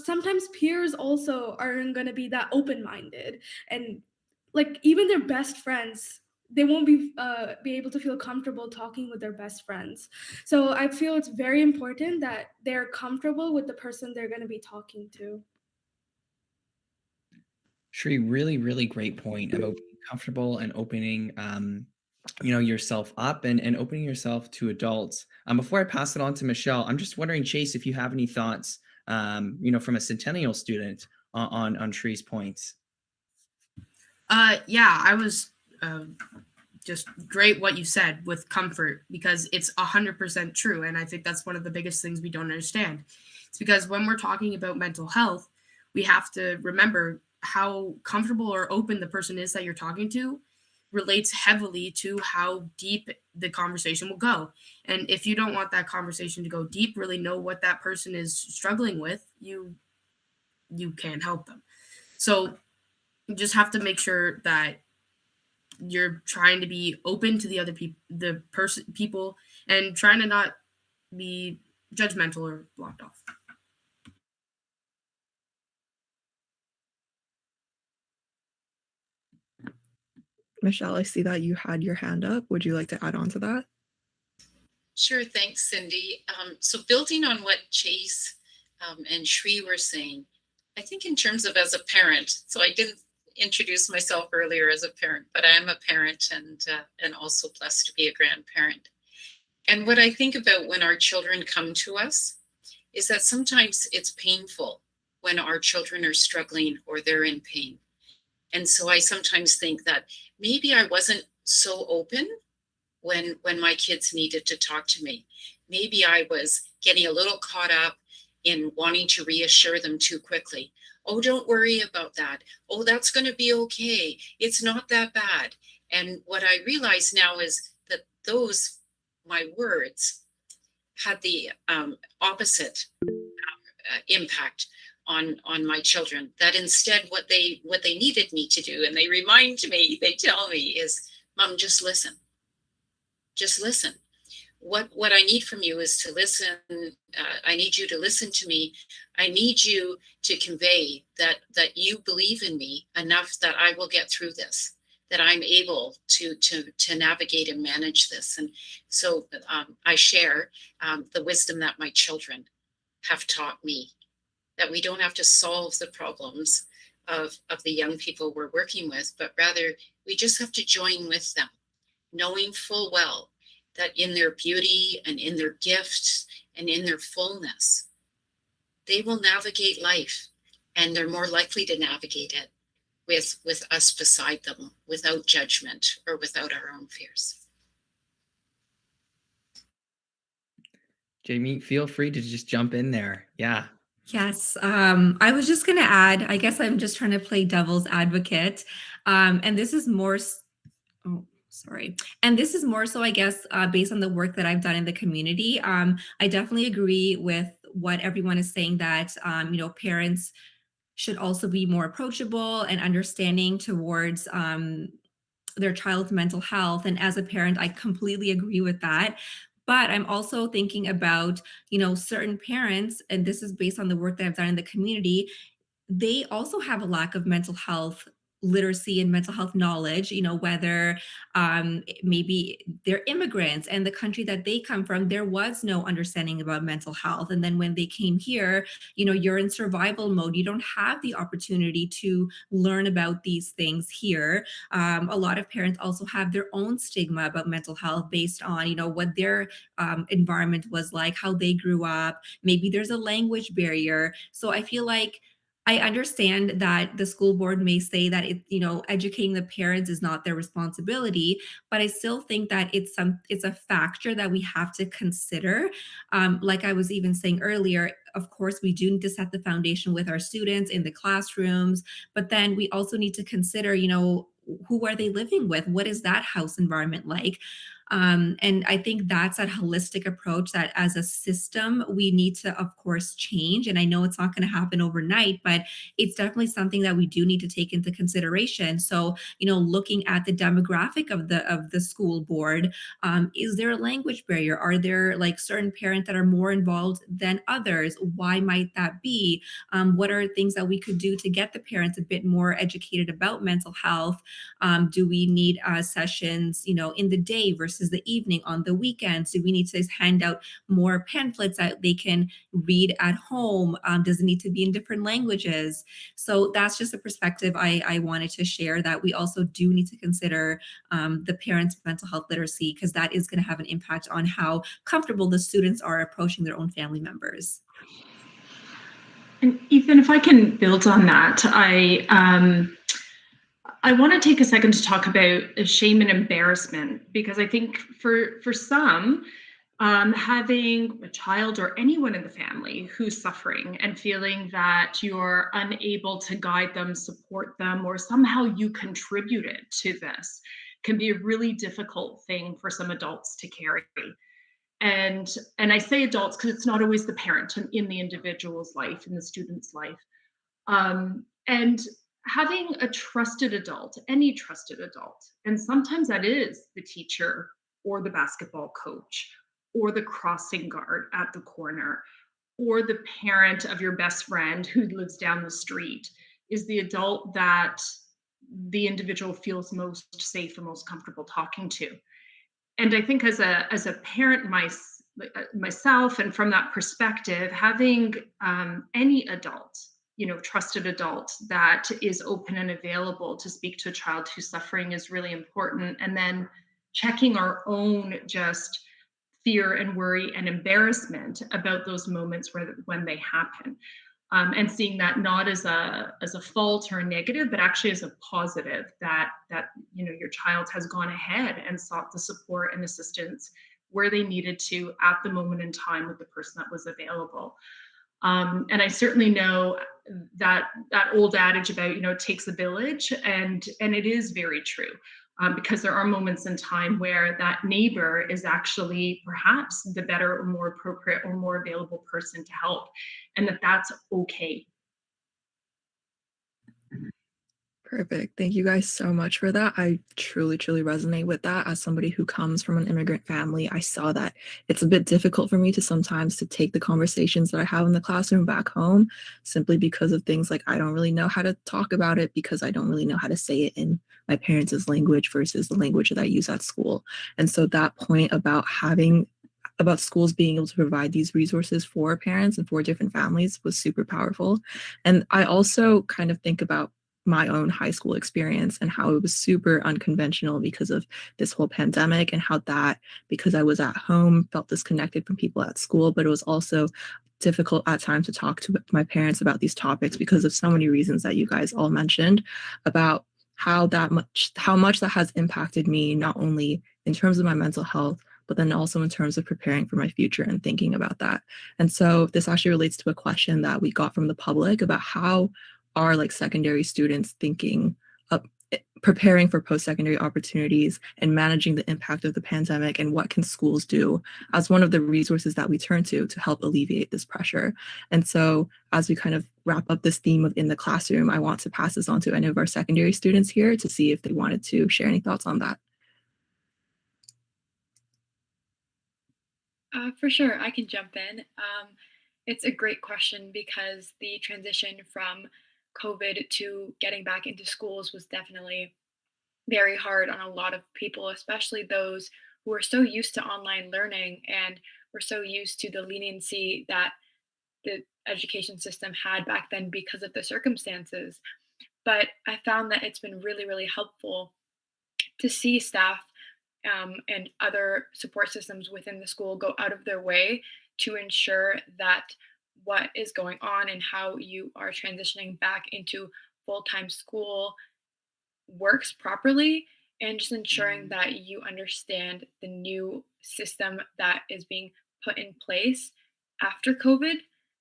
sometimes peers also aren't going to be that open-minded, and like even their best friends, they won't be able to feel comfortable talking with their best friends. So I feel it's very important that they're comfortable with the person they're going to be talking to. Shri, really, really great point about being comfortable and opening, yourself up and opening yourself to adults. Before I pass it on to Michelle, I'm just wondering, Chase, if you have any thoughts, from a Centennial student on Shri's points. Yeah, I was just great what you said with comfort, because it's 100% true. And I think that's one of the biggest things we don't understand. It's because when we're talking about mental health, we have to remember how comfortable or open the person is that you're talking to relates heavily to how deep the conversation will go. And if you don't want that conversation to go deep, really know what that person is struggling with, you can't help them. So you just have to make sure that you're trying to be open to the other people, and trying to not be judgmental or blocked off. Michelle, I see that you had your hand up. Would you like to add on to that? Sure, thanks, Cindy. So building on what Chase and Shri were saying, I think in terms of as a parent, so I didn't introduce myself earlier as a parent, but I am a parent and also blessed to be a grandparent. And what I think about when our children come to us is that sometimes it's painful when our children are struggling or they're in pain. And so I sometimes think that maybe I wasn't so open when my kids needed to talk to me. Maybe I was getting a little caught up in wanting to reassure them too quickly. Oh, don't worry about that. Oh, that's going to be okay. It's not that bad. And what I realize now is that those, my words, had the opposite impact on my children. That instead what they needed me to do, and they remind me, they tell me, is, Mom, just listen. Just listen. What I need from you is to listen. I need you to listen to me. I need you to convey that you believe in me enough that I will get through this, that I'm able to navigate and manage this. And so I share the wisdom that my children have taught me, that we don't have to solve the problems of the young people we're working with, but rather we just have to join with them, knowing full well that in their beauty and in their gifts and in their fullness, they will navigate life, and they're more likely to navigate it with us beside them, without judgment or without our own fears. Jamie, feel free to just jump in there. Yeah. Yes, I was just going to add, I guess I'm just trying to play devil's advocate. And this is more, And this is more so, I guess, based on the work that I've done in the community. I definitely agree with what everyone is saying, that, parents should also be more approachable and understanding towards their child's mental health. And as a parent, I completely agree with that. But I'm also thinking about, certain parents, and this is based on the work that I've done in the community, they also have a lack of mental health literacy and mental health knowledge, whether maybe they're immigrants and the country that they come from, there was no understanding about mental health. And then when they came here, you're in survival mode. You don't have the opportunity to learn about these things here. A lot of parents also have their own stigma about mental health based on, what their environment was like, how they grew up. Maybe there's a language barrier. So I feel like I understand that the school board may say that educating the parents is not their responsibility, but I still think that it's a factor that we have to consider. Like I was even saying earlier, of course, we do need to set the foundation with our students in the classrooms, but then we also need to consider, who are they living with? What is that house environment like? And I think that's that holistic approach that as a system, we need to, of course, change. And I know it's not going to happen overnight, but it's definitely something that we do need to take into consideration. So, looking at the demographic of the school board, is there a language barrier? Are there like certain parents that are more involved than others? Why might that be? What are things that we could do to get the parents a bit more educated about mental health? Do we need sessions, in the day versus the evening, on the weekends? Do we need to hand out more pamphlets that they can read at home? Does it need to be in different languages? So that's just a perspective I wanted to share, that we also do need to consider the parents' mental health literacy, because that is going to have an impact on how comfortable the students are approaching their own family members. And Ethan, if I can build on that, I want to take a second to talk about shame and embarrassment, because I think for some, having a child or anyone in the family who's suffering and feeling that you're unable to guide them, support them, or somehow you contributed to this can be a really difficult thing for some adults to carry. And I say adults because it's not always the parent in the individual's life, in the student's life. And having a trusted adult, any trusted adult, and sometimes that is the teacher or the basketball coach or the crossing guard at the corner or the parent of your best friend who lives down the street, is the adult that the individual feels most safe and most comfortable talking to. and I think as a parent myself, and from that perspective, having any adult, trusted adult that is open and available to speak to a child who's suffering is really important. And then checking our own just fear and worry and embarrassment about those moments when they happen. And seeing that not as a fault or a negative, but actually as a positive, that your child has gone ahead and sought the support and assistance where they needed to at the moment in time with the person that was available. And I certainly know that old adage about it takes a village, and it is very true. Because there are moments in time where that neighbor is actually perhaps the better or more appropriate or more available person to help, and that's okay. Perfect. Thank you guys so much for that. I truly, truly resonate with that. As somebody who comes from an immigrant family, I saw that it's a bit difficult for me to sometimes to take the conversations that I have in the classroom back home, simply because of things like I don't really know how to talk about it because I don't really know how to say it in my parents' language versus the language that I use at school. And so that point about schools being able to provide these resources for parents and for different families was super powerful. And I also kind of think about my own high school experience and how it was super unconventional because of this whole pandemic, and how that, because I was at home, felt disconnected from people at school, but it was also difficult at times to talk to my parents about these topics because of so many reasons that you guys all mentioned about how much that has impacted me, not only in terms of my mental health, but then also in terms of preparing for my future and thinking about that. And so this actually relates to a question that we got from the public about how are like secondary students thinking of preparing for post-secondary opportunities and managing the impact of the pandemic, and what can schools do as one of the resources that we turn to help alleviate this pressure. And so as we kind of wrap up this theme of in the classroom, I want to pass this on to any of our secondary students here to see if they wanted to share any thoughts on that. For sure, I can jump in. It's a great question because the transition from COVID to getting back into schools was definitely very hard on a lot of people, especially those who are so used to online learning and were so used to the leniency that the education system had back then because of the circumstances. But I found that it's been really, really helpful to see staff and other support systems within the school go out of their way to ensure that what is going on and how you are transitioning back into full-time school works properly, and just ensuring that you understand the new system that is being put in place after COVID.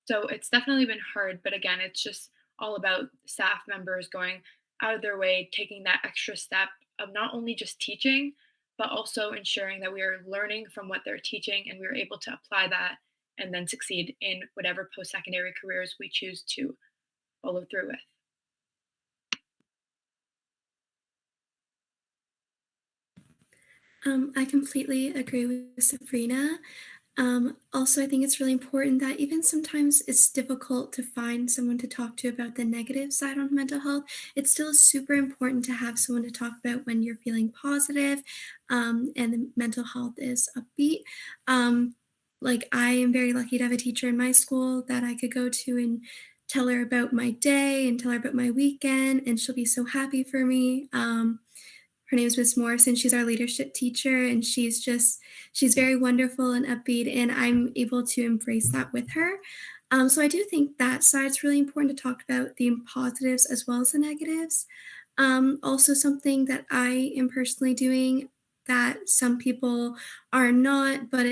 So it's definitely been hard, but again, it's just all about staff members going out of their way, taking that extra step of not only just teaching, but also ensuring that we are learning from what they're teaching and we are able to apply that and then succeed in whatever post secondary careers we choose to follow through with. I completely agree with Sabrina. Also, I think it's really important that even sometimes it's difficult to find someone to talk to about the negative side on mental health. It's still super important to have someone to talk about when you're feeling positive, and the mental health is upbeat. Like, I am very lucky to have a teacher in my school that I could go to and tell her about my day and tell her about my weekend, and she'll be so happy for me. Her name is Miss Morrison. She's our leadership teacher, and she's very wonderful and upbeat, and I'm able to embrace that with her. So I do think that side's really important to talk about the positives as well as the negatives. Also, something that I am personally doing that some people are not, but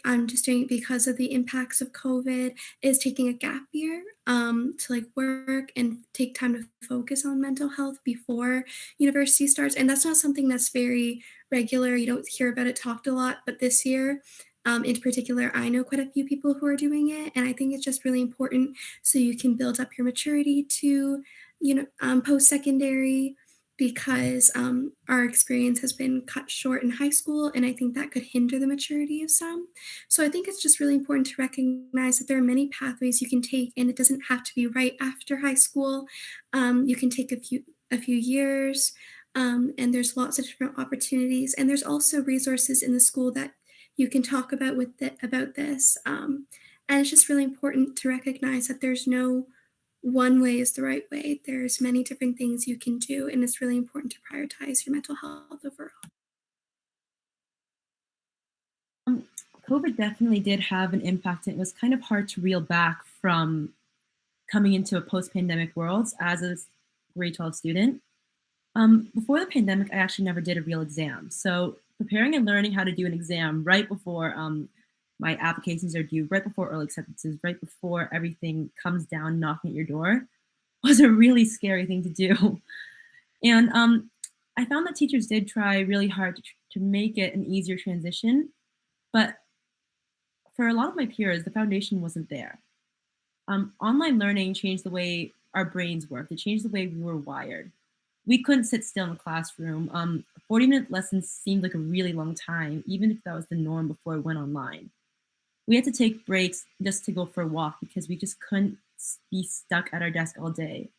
I'm just doing it because of the impacts of COVID, is taking a gap year to like work and take time to focus on mental health before university starts. And that's not something that's very regular. You don't hear about it talked a lot, but this year, in particular, I know quite a few people who are doing it, and I think it's just really important so you can build up your maturity to, post secondary, because our experience has been cut short in high school, and I think that could hinder the maturity of some. So I think it's just really important to recognize that there are many pathways you can take, and it doesn't have to be right after high school. You can take a few years. And there's lots of different opportunities. And there's also resources in the school that you can talk about about this. And it's just really important to recognize that there's no one way is the right way. There's many different things you can do, and it's really important to prioritize your mental health overall. COVID definitely did have an impact, and it was kind of hard to reel back from coming into a post-pandemic world as a grade 12 student. Before the pandemic, I actually never did a real exam. So preparing and learning how to do an exam right before my applications are due, right before early acceptances, right before everything comes down knocking at your door was a really scary thing to do. And I found that teachers did try really hard to make it an easier transition, but for a lot of my peers, the foundation wasn't there. Online learning changed the way our brains worked. It changed the way we were wired. We couldn't sit still in the classroom. 40-minute lessons seemed like a really long time, even if that was the norm before it went online. We had to take breaks just to go for a walk because we just couldn't be stuck at our desk all day.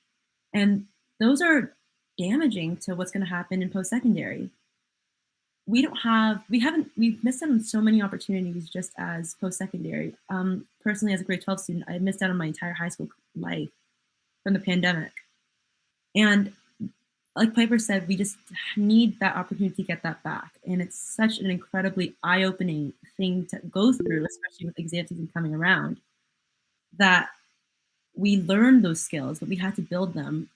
And those are damaging to what's going to happen in post-secondary. We've missed out on so many opportunities just as post-secondary. Personally, as a grade 12 student, I missed out on my entire high school life from the pandemic. And like Piper said, we just need that opportunity to get that back. And it's such an incredibly eye-opening thing to go through, especially with exam season coming around, that we learned those skills, but we had to build them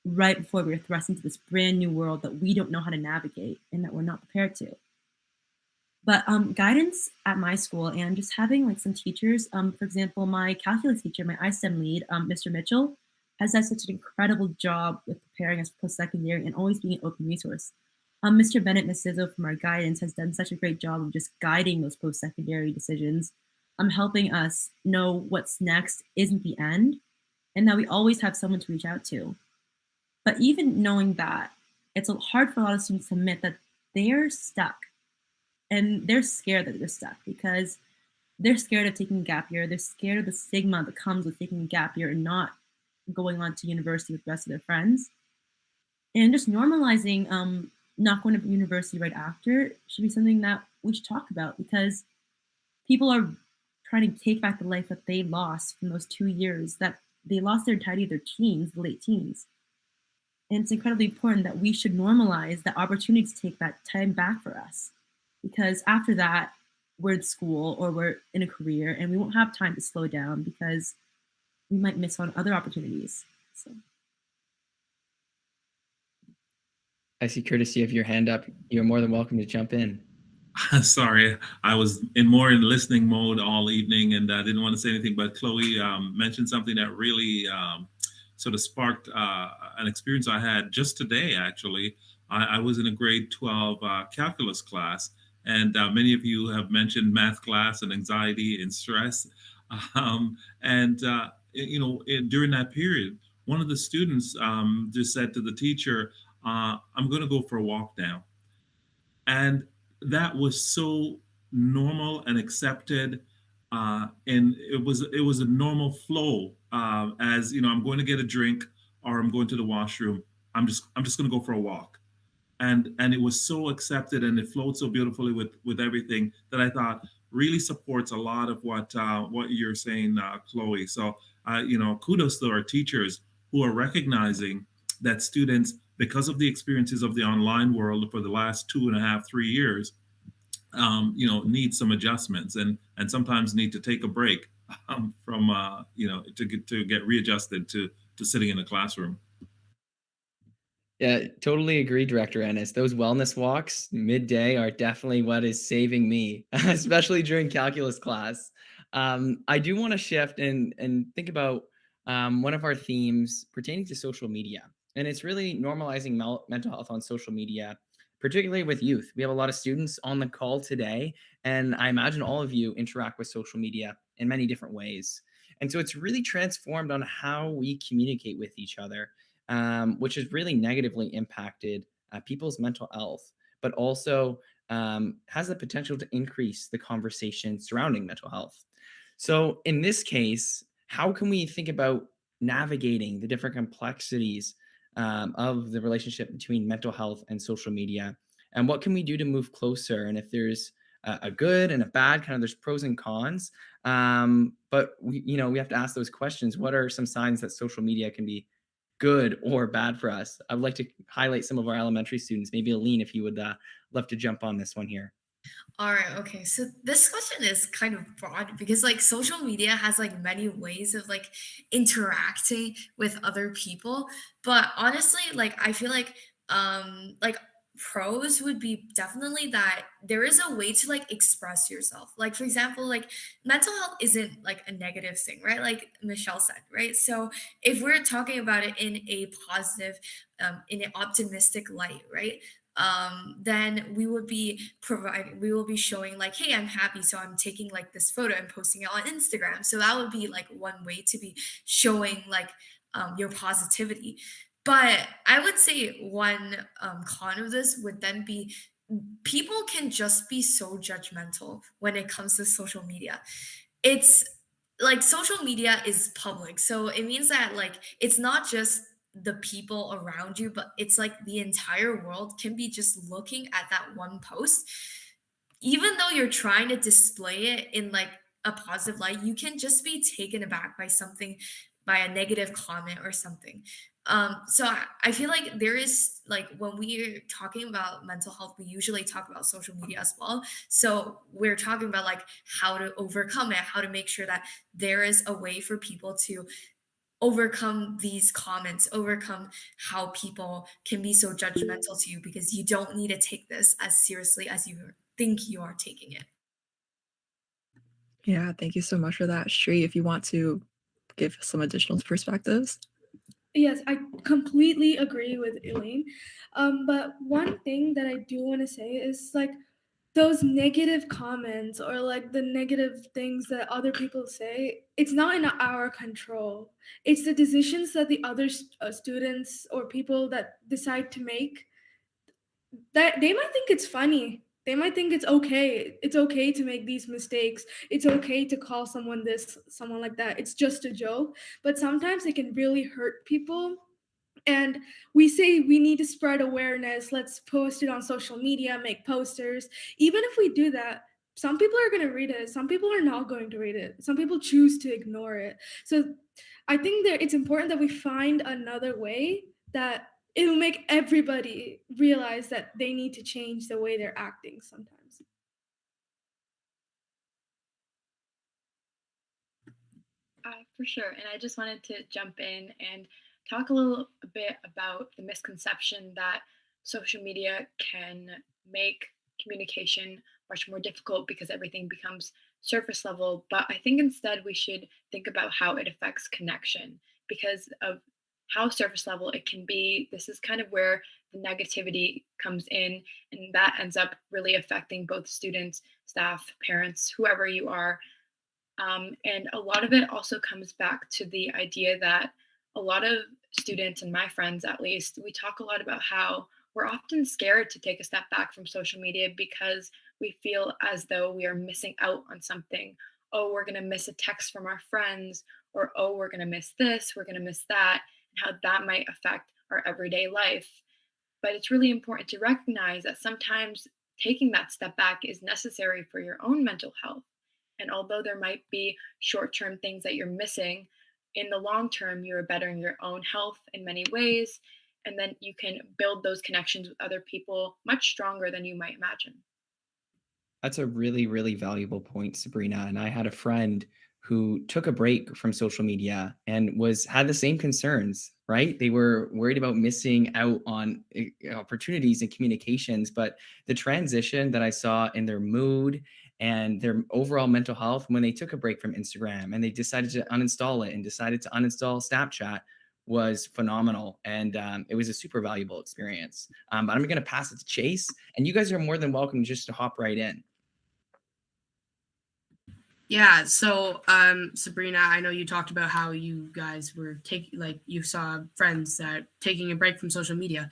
right before we were thrust into this brand new world that we don't know how to navigate and that we're not prepared to. But guidance at my school and just having like some teachers, for example, my calculus teacher, my ISTEM lead, Mr. Mitchell, has done such an incredible job with preparing us for post-secondary and always being an open resource. Mr. Bennett Masizo from our guidance has done such a great job of just guiding those post-secondary decisions, helping us know what's next isn't the end, and that we always have someone to reach out to. But even knowing that, it's hard for a lot of students to admit that they're stuck. And they're scared that they're stuck because they're scared of taking a gap year. They're scared of the stigma that comes with taking a gap year and not going on to university with the rest of their friends. And just normalizing not going to university right after should be something that we should talk about because people are trying to take back the life that they lost from those 2 years, that they lost their entirety of their teens, the late teens. And it's incredibly important that we should normalize the opportunity to take that time back for us. Because after that, we're in school or we're in a career and we won't have time to slow down because we might miss on other opportunities. So. I see Curtis, you have your hand up. You're more than welcome to jump in. Sorry, I was more in listening mode all evening and I didn't want to say anything, but Chloe mentioned something that really sort of sparked an experience I had just today, actually. I was in a grade 12 calculus class, and many of you have mentioned math class and anxiety and stress. During that period, one of the students just said to the teacher, I'm going to go for a walk now. And that was so normal and accepted. And it was a normal flow as, I'm going to get a drink or I'm going to the washroom. I'm just going to go for a walk. And it was so accepted and it flowed so beautifully with everything that I thought really supports a lot of what you're saying, Chloe. So, kudos to our teachers who are recognizing that students, because of the experiences of the online world for the last 2.5, 3 years, need some adjustments and sometimes need to take a break from to get readjusted to sitting in a classroom. Yeah, totally agree, Director Ennis. Those wellness walks midday are definitely what is saving me, especially during calculus class. I do want to shift and think about one of our themes pertaining to social media. And it's really normalizing mental health on social media, particularly with youth. We have a lot of students on the call today, and I imagine all of you interact with social media in many different ways. And so it's really transformed on how we communicate with each other. Which has really negatively impacted people's mental health, but also has the potential to increase the conversation surrounding mental health. So in this case, how can we think about navigating the different complexities of the relationship between mental health and social media, and what can we do to move closer. And if there's a good and a bad, kind of there's pros and cons. But we have to ask those questions. What are some signs that social media can be good or bad for us? I would like to highlight some of our elementary students. Maybe Aline, if you would love to jump on this one here. All right, okay. So this question is kind of broad because like social media has like many ways of like interacting with other people. But honestly, like I feel like pros would be definitely that there is a way to like express yourself. Like for example, like mental health isn't like a negative thing, right? Like Michelle said, right? So if we're talking about it in a positive, in an optimistic light, right? Then we will be showing like, hey, I'm happy, so I'm taking like this photo and posting it on Instagram. So that would be like one way to be showing like your positivity. But I would say one con of this would then be people can just be so judgmental when it comes to social media. It's like social media is public, so it means that like it's not just the people around you, but it's like the entire world can be just looking at that one post. Even though you're trying to display it in like a positive light, you can just be taken aback by something, by a negative comment or something. So I feel like there is like when we're talking about mental health, we usually talk about social media as well. So we're talking about like how to overcome it, how to make sure that there is a way for people to overcome these comments, overcome how people can be so judgmental to you, because you don't need to take this as seriously as you think you are taking it. Yeah, thank you so much for that, Shree. If you want to give some additional perspectives. Yes, I completely agree with Elaine. But one thing that I do want to say is like those negative comments or like the negative things that other people say, it's not in our control. It's the decisions that the other students or people that decide to make, that they might think it's funny. They might think it's okay. It's okay to make these mistakes. It's okay to call someone this, someone like that. It's just a joke. But sometimes it can really hurt people. And we say we need to spread awareness. Let's post it on social media, make posters. Even if we do that, some people are going to read it. Some people are not going to read it. Some people choose to ignore it. So I think that it's important that we find another way that it'll make everybody realize that they need to change the way they're acting sometimes. For sure. And I just wanted to jump in and talk a little bit about the misconception that social media can make communication much more difficult because everything becomes surface level. But I think instead we should think about how it affects connection because of how surface level it can be. This is kind of where the negativity comes in, and that ends up really affecting both students, staff, parents, whoever you are. And a lot of it also comes back to the idea that a lot of students, and my friends at least, we talk a lot about how we're often scared to take a step back from social media because we feel as though we are missing out on something. Oh, we're going to miss a text from our friends, or oh, we're going to miss this, we're going to miss that, and how that might affect our everyday life. But it's really important to recognize that sometimes taking that step back is necessary for your own mental health. And although there might be short term things that you're missing, in the long term, you're bettering your own health in many ways. And then you can build those connections with other people much stronger than you might imagine. That's a really, really valuable point, Sabrina. And I had a friend who took a break from social media and had the same concerns, right? They were worried about missing out on opportunities and communications, but the transition that I saw in their mood and their overall mental health when they took a break from Instagram and they decided to uninstall it and decided to uninstall Snapchat was phenomenal. And it was a super valuable experience. But I'm going to pass it to Chase, and you guys are more than welcome just to hop right in. Yeah, so Sabrina, I know you talked about how you guys were you saw friends that taking a break from social media.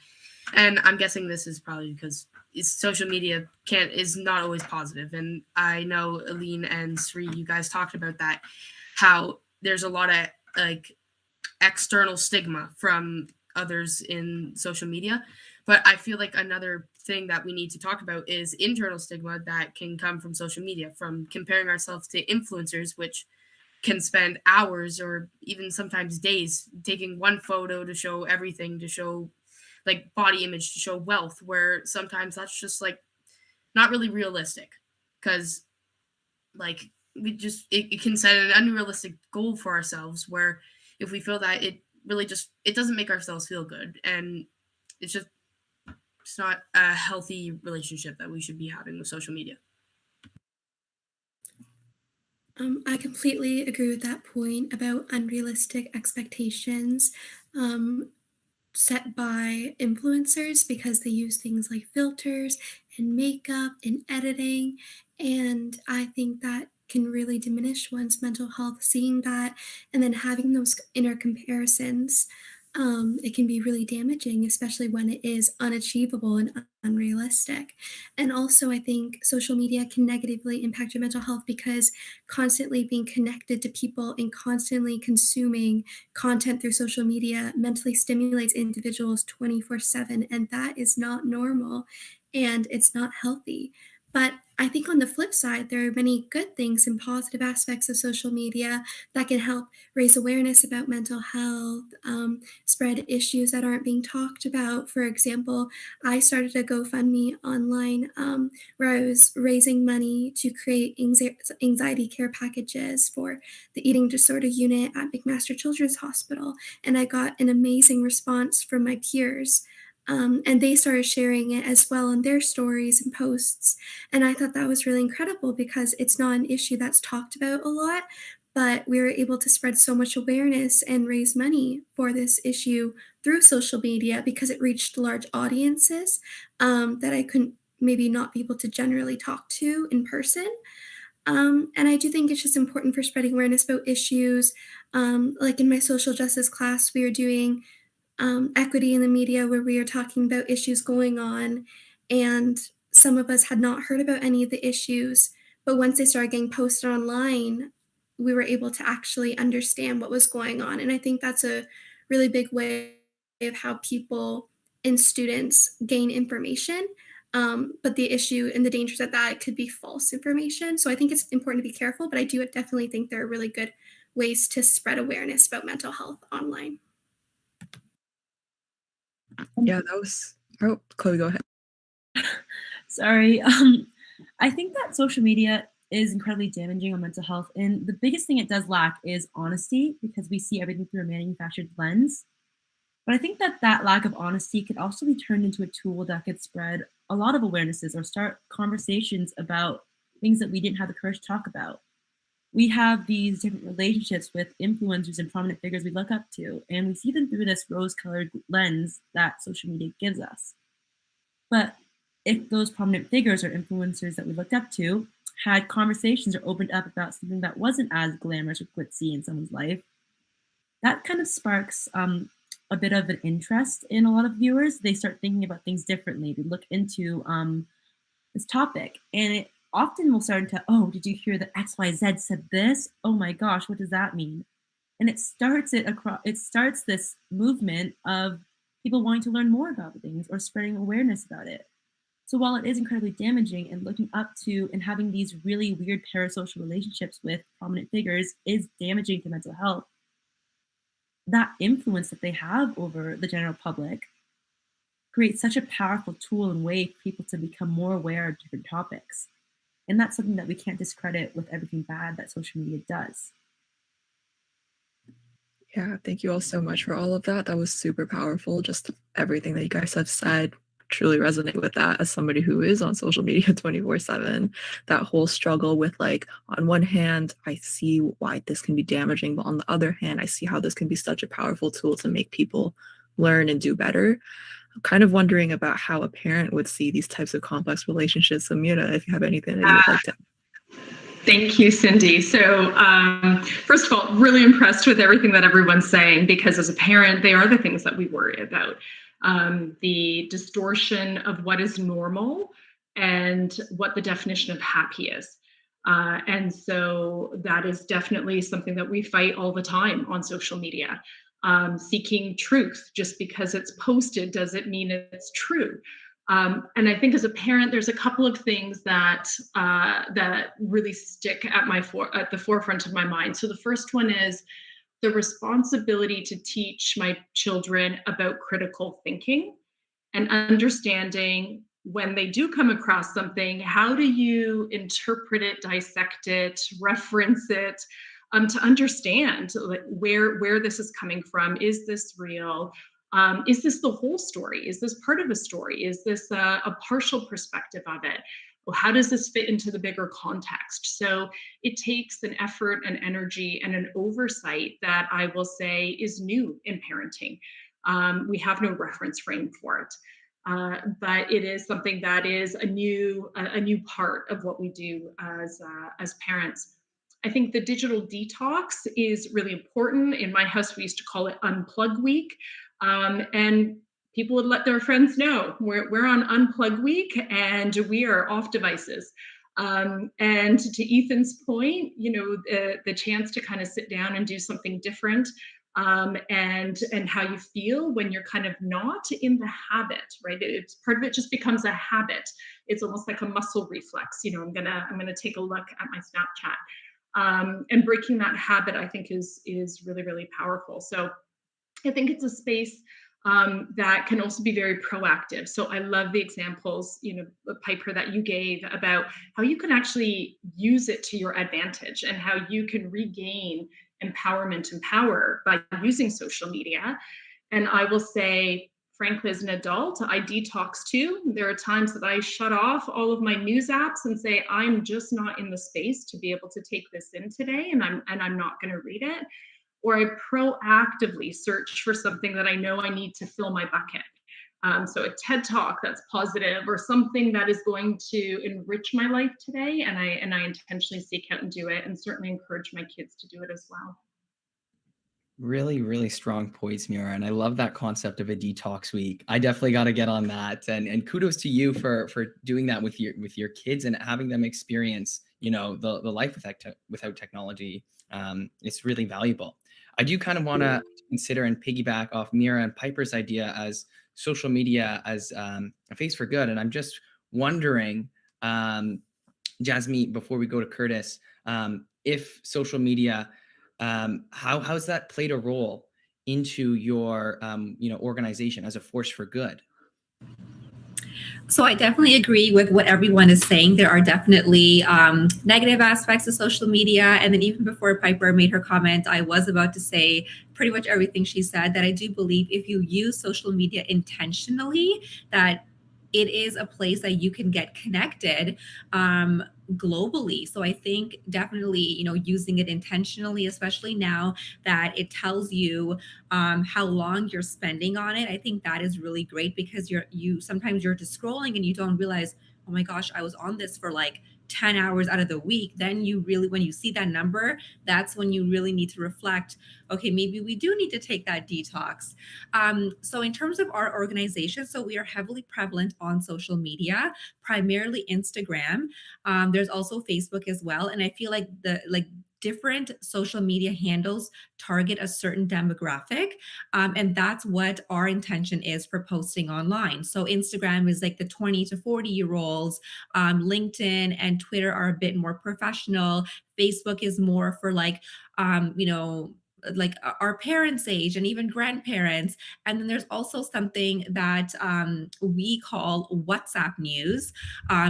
And I'm guessing this is probably because social media is not always positive. And I know Aline and Sri, you guys talked about that, how there's a lot of like external stigma from others in social media. But I feel like another thing that we need to talk about is internal stigma that can come from social media, from comparing ourselves to influencers, which can spend hours or even sometimes days taking one photo to show everything, to show like body image, to show wealth, where sometimes that's just like not really realistic, because like it can set an unrealistic goal for ourselves, where if we feel that, it really just, it doesn't make ourselves feel good, and it's just, it's not a healthy relationship that we should be having with social media. I completely agree with that point about unrealistic expectations set by influencers, because they use things like filters and makeup and editing. And I think that can really diminish one's mental health, seeing that and then having those inner comparisons. It can be really damaging, especially when it is unachievable and unrealistic. And also, I think social media can negatively impact your mental health, because constantly being connected to people and constantly consuming content through social media mentally stimulates individuals 24/7, and that is not normal and it's not healthy. But I think on the flip side, there are many good things and positive aspects of social media that can help raise awareness about mental health, spread issues that aren't being talked about. For example, I started a GoFundMe online where I was raising money to create anxiety care packages for the eating disorder unit at McMaster Children's Hospital. And I got an amazing response from my peers. And they started sharing it as well in their stories and posts. And I thought that was really incredible, because it's not an issue that's talked about a lot, but we were able to spread so much awareness and raise money for this issue through social media, because it reached large audiences that I couldn't maybe not be able to generally talk to in person. And I do think it's just important for spreading awareness about issues. Like in my social justice class, we were doing equity in the media, where we are talking about issues going on, and some of us had not heard about any of the issues, but once they started getting posted online, we were able to actually understand what was going on. And I think that's a really big way of how people and students gain information. But the issue and the dangers of that, it could be false information. So I think it's important to be careful, but I do definitely think there are really good ways to spread awareness about mental health online. Yeah, that was. Oh, Chloe, go ahead. Sorry. I think that social media is incredibly damaging on mental health. And the biggest thing it does lack is honesty, because we see everything through a manufactured lens. But I think that that lack of honesty could also be turned into a tool that could spread a lot of awarenesses or start conversations about things that we didn't have the courage to talk about. We have these different relationships with influencers and prominent figures we look up to, and we see them through this rose-colored lens that social media gives us. But if those prominent figures or influencers that we looked up to had conversations or opened up about something that wasn't as glamorous or glitzy in someone's life, that kind of sparks a bit of an interest in a lot of viewers. They start thinking about things differently. They look into this topic, and it often will start into, oh, did you hear that XYZ said this? Oh my gosh, what does that mean? And it starts this movement of people wanting to learn more about things or spreading awareness about it. So while it is incredibly damaging, and looking up to and having these really weird parasocial relationships with prominent figures is damaging to mental health, that influence that they have over the general public creates such a powerful tool and way for people to become more aware of different topics. And that's something that we can't discredit with everything bad that social media does. Yeah, thank you all so much for all of that. That was super powerful. Just everything that you guys have said, truly resonate with that as somebody who is on social media 24/7. That whole struggle with, like, on one hand, I see why this can be damaging, but on the other hand, I see how this can be such a powerful tool to make people learn and do better. I'm kind of wondering about how a parent would see these types of complex relationships. So Mira, if you have anything that you would like to. Thank you, Cindy. So first of all, really impressed with everything that everyone's saying, because as a parent, they are the things that we worry about. The distortion of what is normal and what the definition of happy is. And so that is definitely something that we fight all the time on social media. seeking truth. Just because it's posted doesn't mean it's true. And I think as a parent, there's a couple of things that that really stick at the forefront of my mind. So the first one is the responsibility to teach my children about critical thinking and understanding when they do come across something, how do you interpret it, dissect it, reference it, to understand like where this is coming from. Is this real? Is this the whole story? Is this part of a story? Is this a partial perspective of it? Well, how does this fit into the bigger context? So it takes an effort, an energy, and an oversight that I will say is new in parenting. We have no reference frame for it. But it is something that is a new part of what we do as parents. I think the digital detox is really important. In my house, we used to call it Unplug Week, and people would let their friends know we're on Unplug Week and we are off devices. And to Ethan's point, you know, the chance to kind of sit down and do something different, and how you feel when you're kind of not in the habit, right? It's part of it just becomes a habit. It's almost like a muscle reflex. You know, I'm gonna take a look at my Snapchat, and breaking that habit, I think, is really, really powerful. So I think it's a space that can also be very proactive. So I love the examples, you know, Piper, that you gave about how you can actually use it to your advantage and how you can regain empowerment and power by using social media. And I will say, frankly, as an adult, I detox too. There are times that I shut off all of my news apps and say, I'm just not in the space to be able to take this in today, and I'm not going to read it. Or I proactively search for something that I know I need to fill my bucket. So a TED Talk that's positive, or something that is going to enrich my life today, and I intentionally seek out and do it, and certainly encourage my kids to do it as well. Really, really strong points, Mira, and I love that concept of a detox week. I definitely got to get on that, and kudos to you for doing that with your kids and having them experience, you know, the life without technology. It's really valuable. I do kind of want to consider and piggyback off Mira and Piper's idea as social media as a face for good, and I'm just wondering, Jasmine, before we go to Curtis, if social media, how has that played a role into your you know, organization as a force for good? So I definitely agree with what everyone is saying. There are definitely negative aspects of social media. And then even before Piper made her comment, I was about to say pretty much everything she said, that I do believe if you use social media intentionally, that it is a place that you can get connected globally. So I think definitely, you know, using it intentionally, especially now that it tells you how long you're spending on it. I think that is really great, because sometimes you're just scrolling and you don't realize, oh my gosh, I was on this for like 10 hours out of the week. Then you really, when you see that number, that's when you really need to reflect, okay, maybe we do need to take that detox. So in terms of our organization, so we are heavily prevalent on social media, primarily Instagram. There's also Facebook as well. And I feel like different social media handles target a certain demographic. And that's what our intention is for posting online. So Instagram is like the 20 to 40-year-olds. LinkedIn and Twitter are a bit more professional. Facebook is more for like, you know, like our parents' age and even grandparents. And then there's also something that we call WhatsApp news.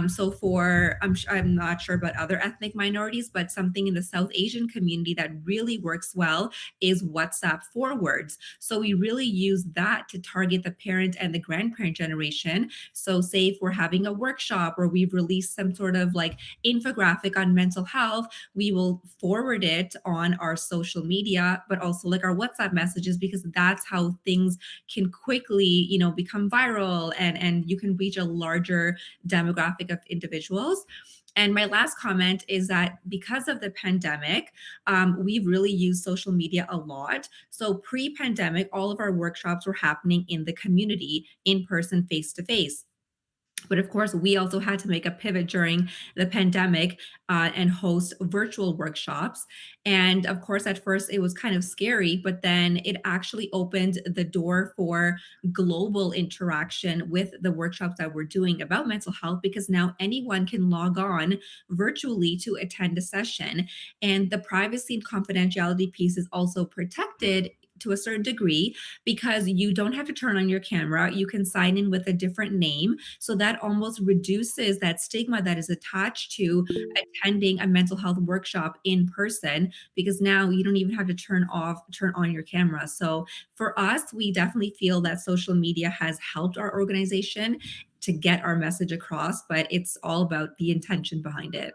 So for, I'm not sure about other ethnic minorities, but something in the South Asian community that really works well is WhatsApp forwards. So we really use that to target the parent and the grandparent generation. So say if we're having a workshop or we've released some sort of like infographic on mental health, we will forward it on our social media, but also like our WhatsApp messages, because that's how things can quickly, you know, become viral, and you can reach a larger demographic of individuals. And my last comment is that because of the pandemic, we've really used social media a lot. So pre-pandemic, all of our workshops were happening in the community, in person, face to face. But of course, we also had to make a pivot during the pandemic and host virtual workshops. And of course, at first it was kind of scary, but then it actually opened the door for global interaction with the workshops that we're doing about mental health, because now anyone can log on virtually to attend a session. And the privacy and confidentiality piece is also protected to a certain degree, because you don't have to turn on your camera. You can sign in with a different name. So that almost reduces that stigma that is attached to attending a mental health workshop in person, because now you don't even have to turn on your camera. So for us, we definitely feel that social media has helped our organization to get our message across, but it's all about the intention behind it.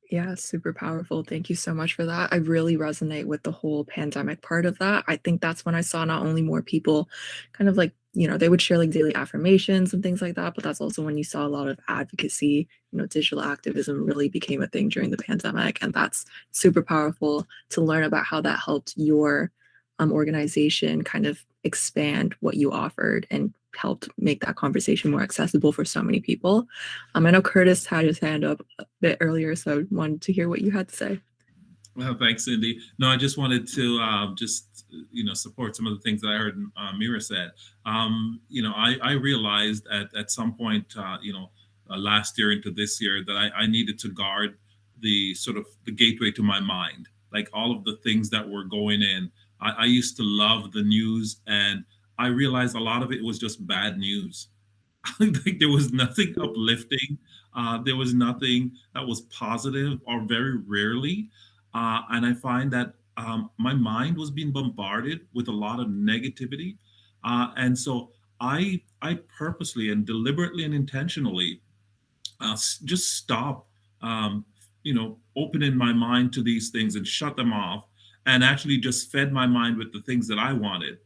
Yeah, super powerful. Thank you so much for that. I really resonate with the whole pandemic part of that. I think that's when I saw not only more people kind of like, they would share like daily affirmations and things like that, but that's also when you saw a lot of advocacy, digital activism really became a thing during the pandemic. And that's super powerful to learn about how that helped your organization kind of expand what you offered and helped make that conversation more accessible for so many people. I know Curtis had his hand up a bit earlier, so I wanted to hear what you had to say. Well, thanks, Cindy. No, I just wanted to just support some of the things that I heard Mira said. I realized at some point, last year into this year, that I needed to guard the sort of the gateway to my mind, like all of the things that were going in. I used to love the news, and I realized a lot of it was just bad news. Like there was nothing uplifting. There was nothing that was positive, or very rarely. And I find that my mind was being bombarded with a lot of negativity. And so I purposely and deliberately and intentionally just stop, opening my mind to these things and shut them off, and actually just fed my mind with the things that I wanted.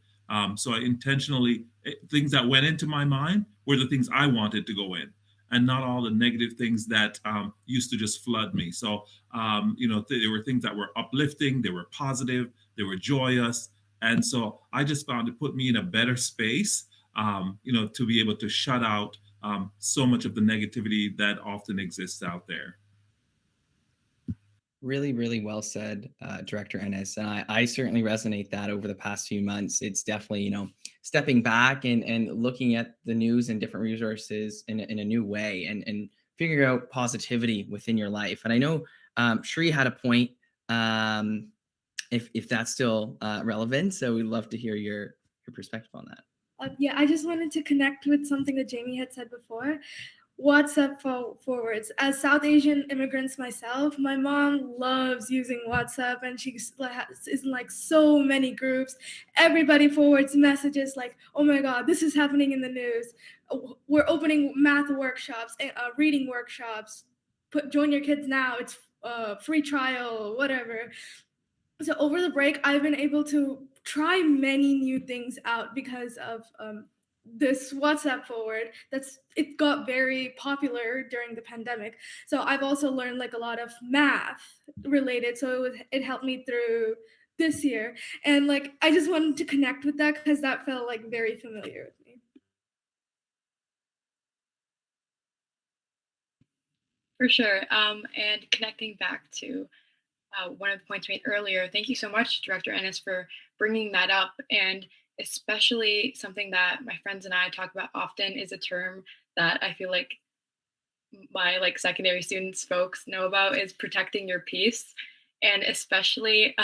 So I intentionally, things that went into my mind were the things I wanted to go in, and not all the negative things that used to just flood me. So, there were things that were uplifting, they were positive, they were joyous. And so I just found it put me in a better space, to be able to shut out so much of the negativity that often exists out there. Really, really well said, Director Ennis. And I certainly resonate that over the past few months. It's definitely, stepping back and looking at the news and different resources in a new way, and figuring out positivity within your life. And I know Shri had a point, if that's still relevant. So we'd love to hear your perspective on that. Yeah, I just wanted to connect with something that Jamie had said before. WhatsApp forwards. As South Asian immigrants myself, my mom loves using WhatsApp, and she is in like so many groups. Everybody forwards messages like, "Oh my God, this is happening in the news. We're opening math workshops, reading workshops. Join your kids now. It's free trial, whatever." So over the break, I've been able to try many new things out because of this WhatsApp forward. It got very popular during the pandemic. So I've also learned like a lot of math related. So it helped me through this year. And like I just wanted to connect with that because that felt like very familiar with me. For sure. And connecting back to one of the points made earlier, thank you so much, Director Ennis, for bringing that up. And especially something that my friends and I talk about often is a term that I feel like my secondary students folks know about, is protecting your peace. And especially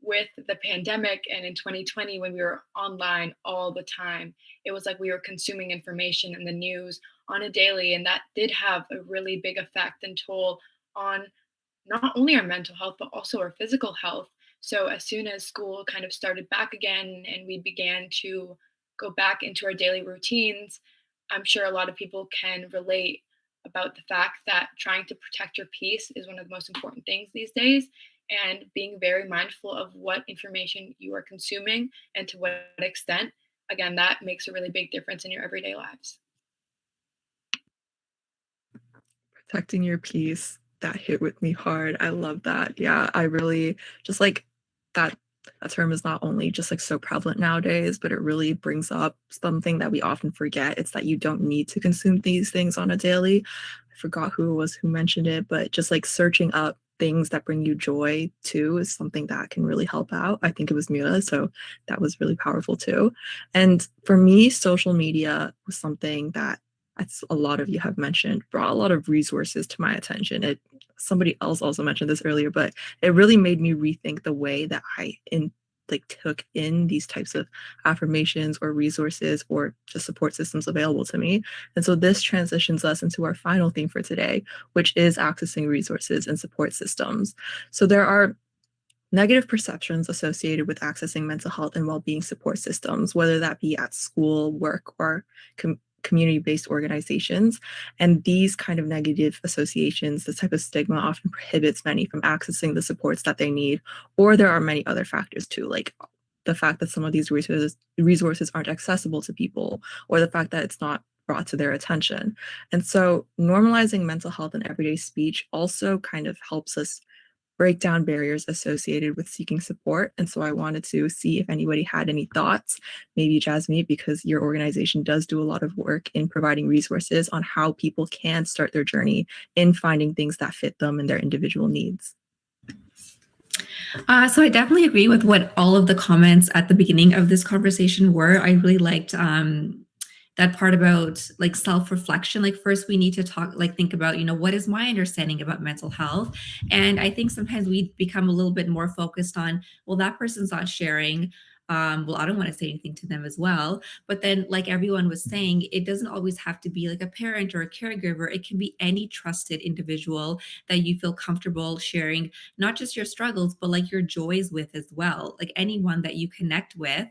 with the pandemic and in 2020, when we were online all the time, it was like we were consuming information and the news on a daily, and that did have a really big effect and toll on not only our mental health, but also our physical health. So as soon as school kind of started back again and we began to go back into our daily routines, I'm sure a lot of people can relate about the fact that trying to protect your peace is one of the most important things these days, and being very mindful of what information you are consuming and to what extent. Again, that makes a really big difference in your everyday lives. Protecting your peace, that hit with me hard. I love that. Yeah, I really just like that that term is not only just like so prevalent nowadays, but it really brings up something that we often forget. It's that you don't need to consume these things on a daily. I forgot who it was who mentioned it, but just like searching up things that bring you joy too is something that can really help out. I think it was Mira, so that was really powerful too. And for me, social media was something that, as a lot of you have mentioned, brought a lot of resources to my attention. Somebody else also mentioned this earlier, but it really made me rethink the way that I took in these types of affirmations or resources or just support systems available to me. And so this transitions us into our final theme for today, which is accessing resources and support systems. So there are negative perceptions associated with accessing mental health and well-being support systems, whether that be at school, work, or community-based organizations. And these kind of negative associations, this type of stigma often prohibits many from accessing the supports that they need. Or there are many other factors too, like the fact that some of these resources aren't accessible to people, or the fact that it's not brought to their attention. And so normalizing mental health in everyday speech also kind of helps us break down barriers associated with seeking support. And so I wanted to see if anybody had any thoughts, maybe Jasmine, because your organization does do a lot of work in providing resources on how people can start their journey in finding things that fit them and their individual needs. So I definitely agree with what all of the comments at the beginning of this conversation were. I really liked that part about like self-reflection. Like first we need to think about, what is my understanding about mental health? And I think sometimes we become a little bit more focused on, well, that person's not sharing. Well, I don't want to say anything to them as well. But then, like everyone was saying, it doesn't always have to be like a parent or a caregiver. It can be any trusted individual that you feel comfortable sharing, not just your struggles, but like your joys with as well, like anyone that you connect with.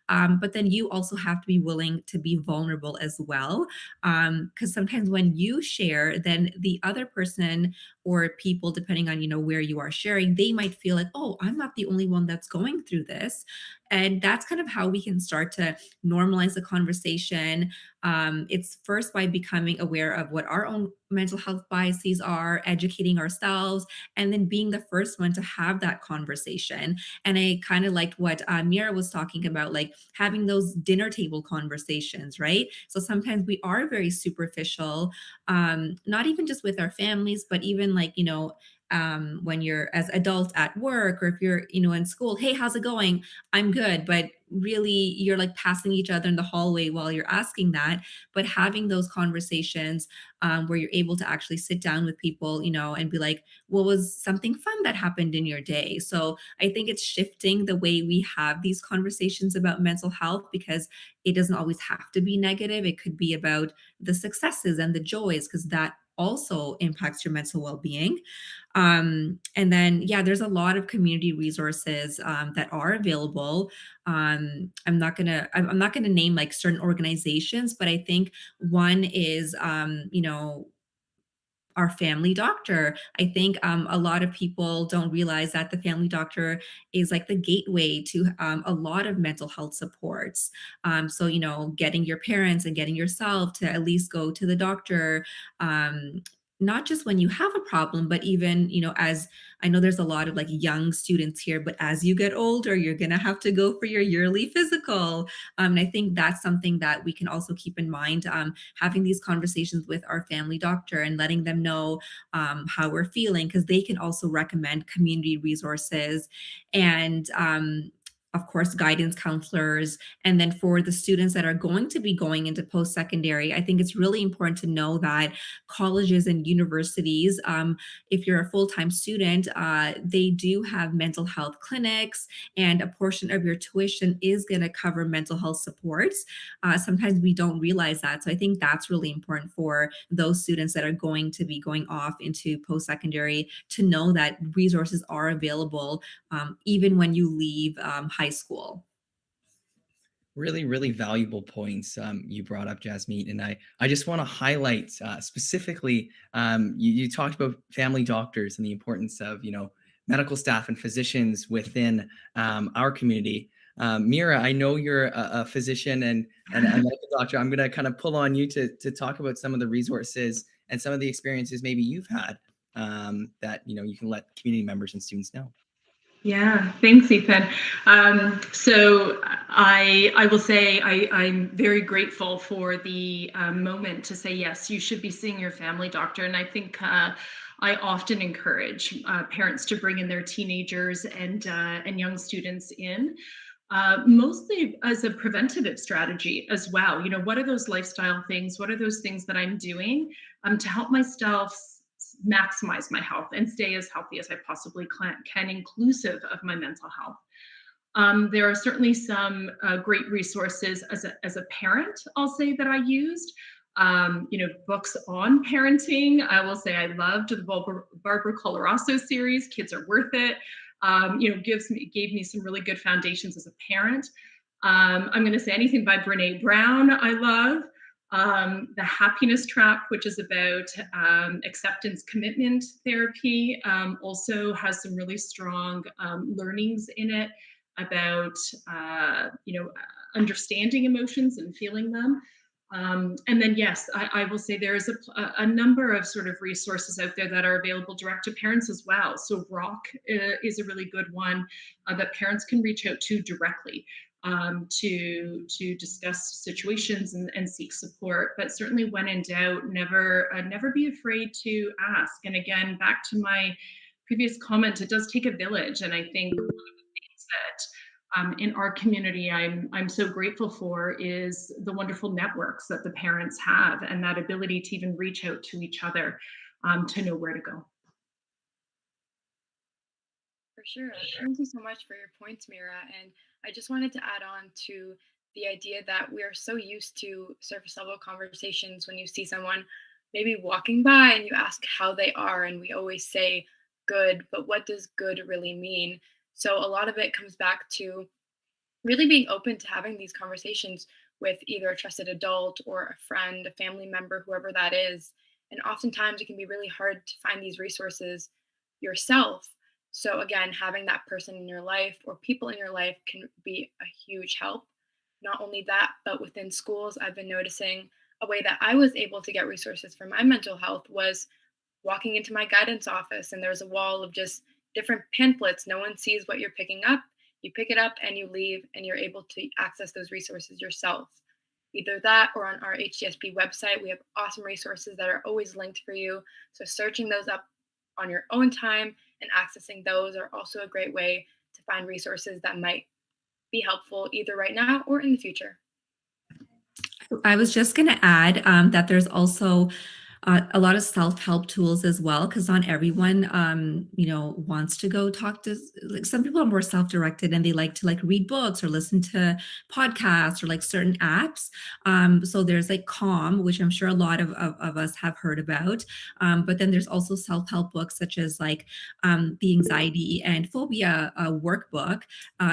But then you also have to be willing to be vulnerable as well. Because sometimes when you share, then the other person or people, depending on, where you are sharing, they might feel like, oh, I'm not the only one that's going through this. And that's kind of how we can start to normalize the conversation. It's first by becoming aware of what our own mental health biases are, educating ourselves, and then being the first one to have that conversation. And I kind of liked what Mira was talking about, like having those dinner table conversations, right? So sometimes we are very superficial, not even just with our families, but even like, when you're as adult at work, or if you're, in school, hey, how's it going? I'm good. But really you're like passing each other in the hallway while you're asking that. But having those conversations where you're able to actually sit down with people, and be like, what was something fun that happened in your day? So I think it's shifting the way we have these conversations about mental health, because it doesn't always have to be negative. It could be about the successes and the joys, because that also impacts your mental well-being. And then, yeah, there's a lot of community resources that are available. I'm not gonna name like certain organizations, but I think one is, our family doctor. I think a lot of people don't realize that the family doctor is like the gateway to a lot of mental health supports. So, getting your parents and getting yourself to at least go to the doctor, not just when you have a problem, but even, as I know there's a lot of like young students here, but as you get older, you're going to have to go for your yearly physical. And I think that's something that we can also keep in mind, having these conversations with our family doctor and letting them know how we're feeling, because they can also recommend community resources and, of course, guidance counselors. And then for the students that are going to be going into post-secondary, I think it's really important to know that colleges and universities, if you're a full-time student, they do have mental health clinics, and a portion of your tuition is going to cover mental health supports. Sometimes we don't realize that. So I think that's really important for those students that are going to be going off into post-secondary to know that resources are available even when you leave high school. Really, really valuable points you brought up, Jasmine. And I just want to highlight specifically, you talked about family doctors and the importance of, medical staff and physicians within our community. Mira, I know you're a physician and a medical doctor. I'm going to kind of pull on you to talk about some of the resources and some of the experiences maybe you've had that, you can let community members and students know. Yeah, thanks, Ethan. So I will say I'm very grateful for the moment to say, yes, you should be seeing your family doctor. And I think I often encourage parents to bring in their teenagers and young students in. Mostly as a preventative strategy as well. You know, what are those lifestyle things? What are those things that I'm doing to help myself maximize my health and stay as healthy as I possibly can, inclusive of my mental health? There are certainly some great resources as a parent, I'll say, that I used. You know, books on parenting. I will say I loved the Barbara Coloroso series, Kids Are Worth It. You know, gave me some really good foundations as a parent. I'm going to say anything by Brene Brown I love. The Happiness Trap, which is about acceptance commitment therapy, also has some really strong learnings in it about you know, understanding emotions and feeling them. And then, yes, I will say there is a number of sort of resources out there that are available direct to parents as well. So Rock is a really good one that parents can reach out to directly to discuss situations and seek support. But certainly, when in doubt, never be afraid to ask. And again, back to my previous comment, it does take a village, and I think one of the things that in our community I'm so grateful for is the wonderful networks that the parents have and that ability to even reach out to each other to know where to go. For sure. Thank you so much for your points, Mira. And I just wanted to add on to the idea that we are so used to surface level conversations when you see someone maybe walking by and you ask how they are, and we always say good, but what does good really mean? So a lot of it comes back to really being open to having these conversations with either a trusted adult or a friend, a family member, whoever that is. And oftentimes it can be really hard to find these resources yourself. So, again, having that person in your life or people in your life can be a huge help. Not only that, but within schools, I've been noticing a way that I was able to get resources for my mental health was walking into my guidance office, and there's a wall of just different pamphlets. No one sees what you're picking up. You pick it up and you leave, and you're able to access those resources yourself. Either that or on our HDSP website, we have awesome resources that are always linked for you. So searching those up on your own time and accessing those are also a great way to find resources that might be helpful either right now or in the future. I was just going to add that there's also a lot of self-help tools as well, because not everyone wants to go talk to, like, some people are more self-directed and they like to read books or listen to podcasts or certain apps. So there's Calm, which I'm sure a lot of us have heard about, but then there's also self-help books such as the anxiety and phobia workbook.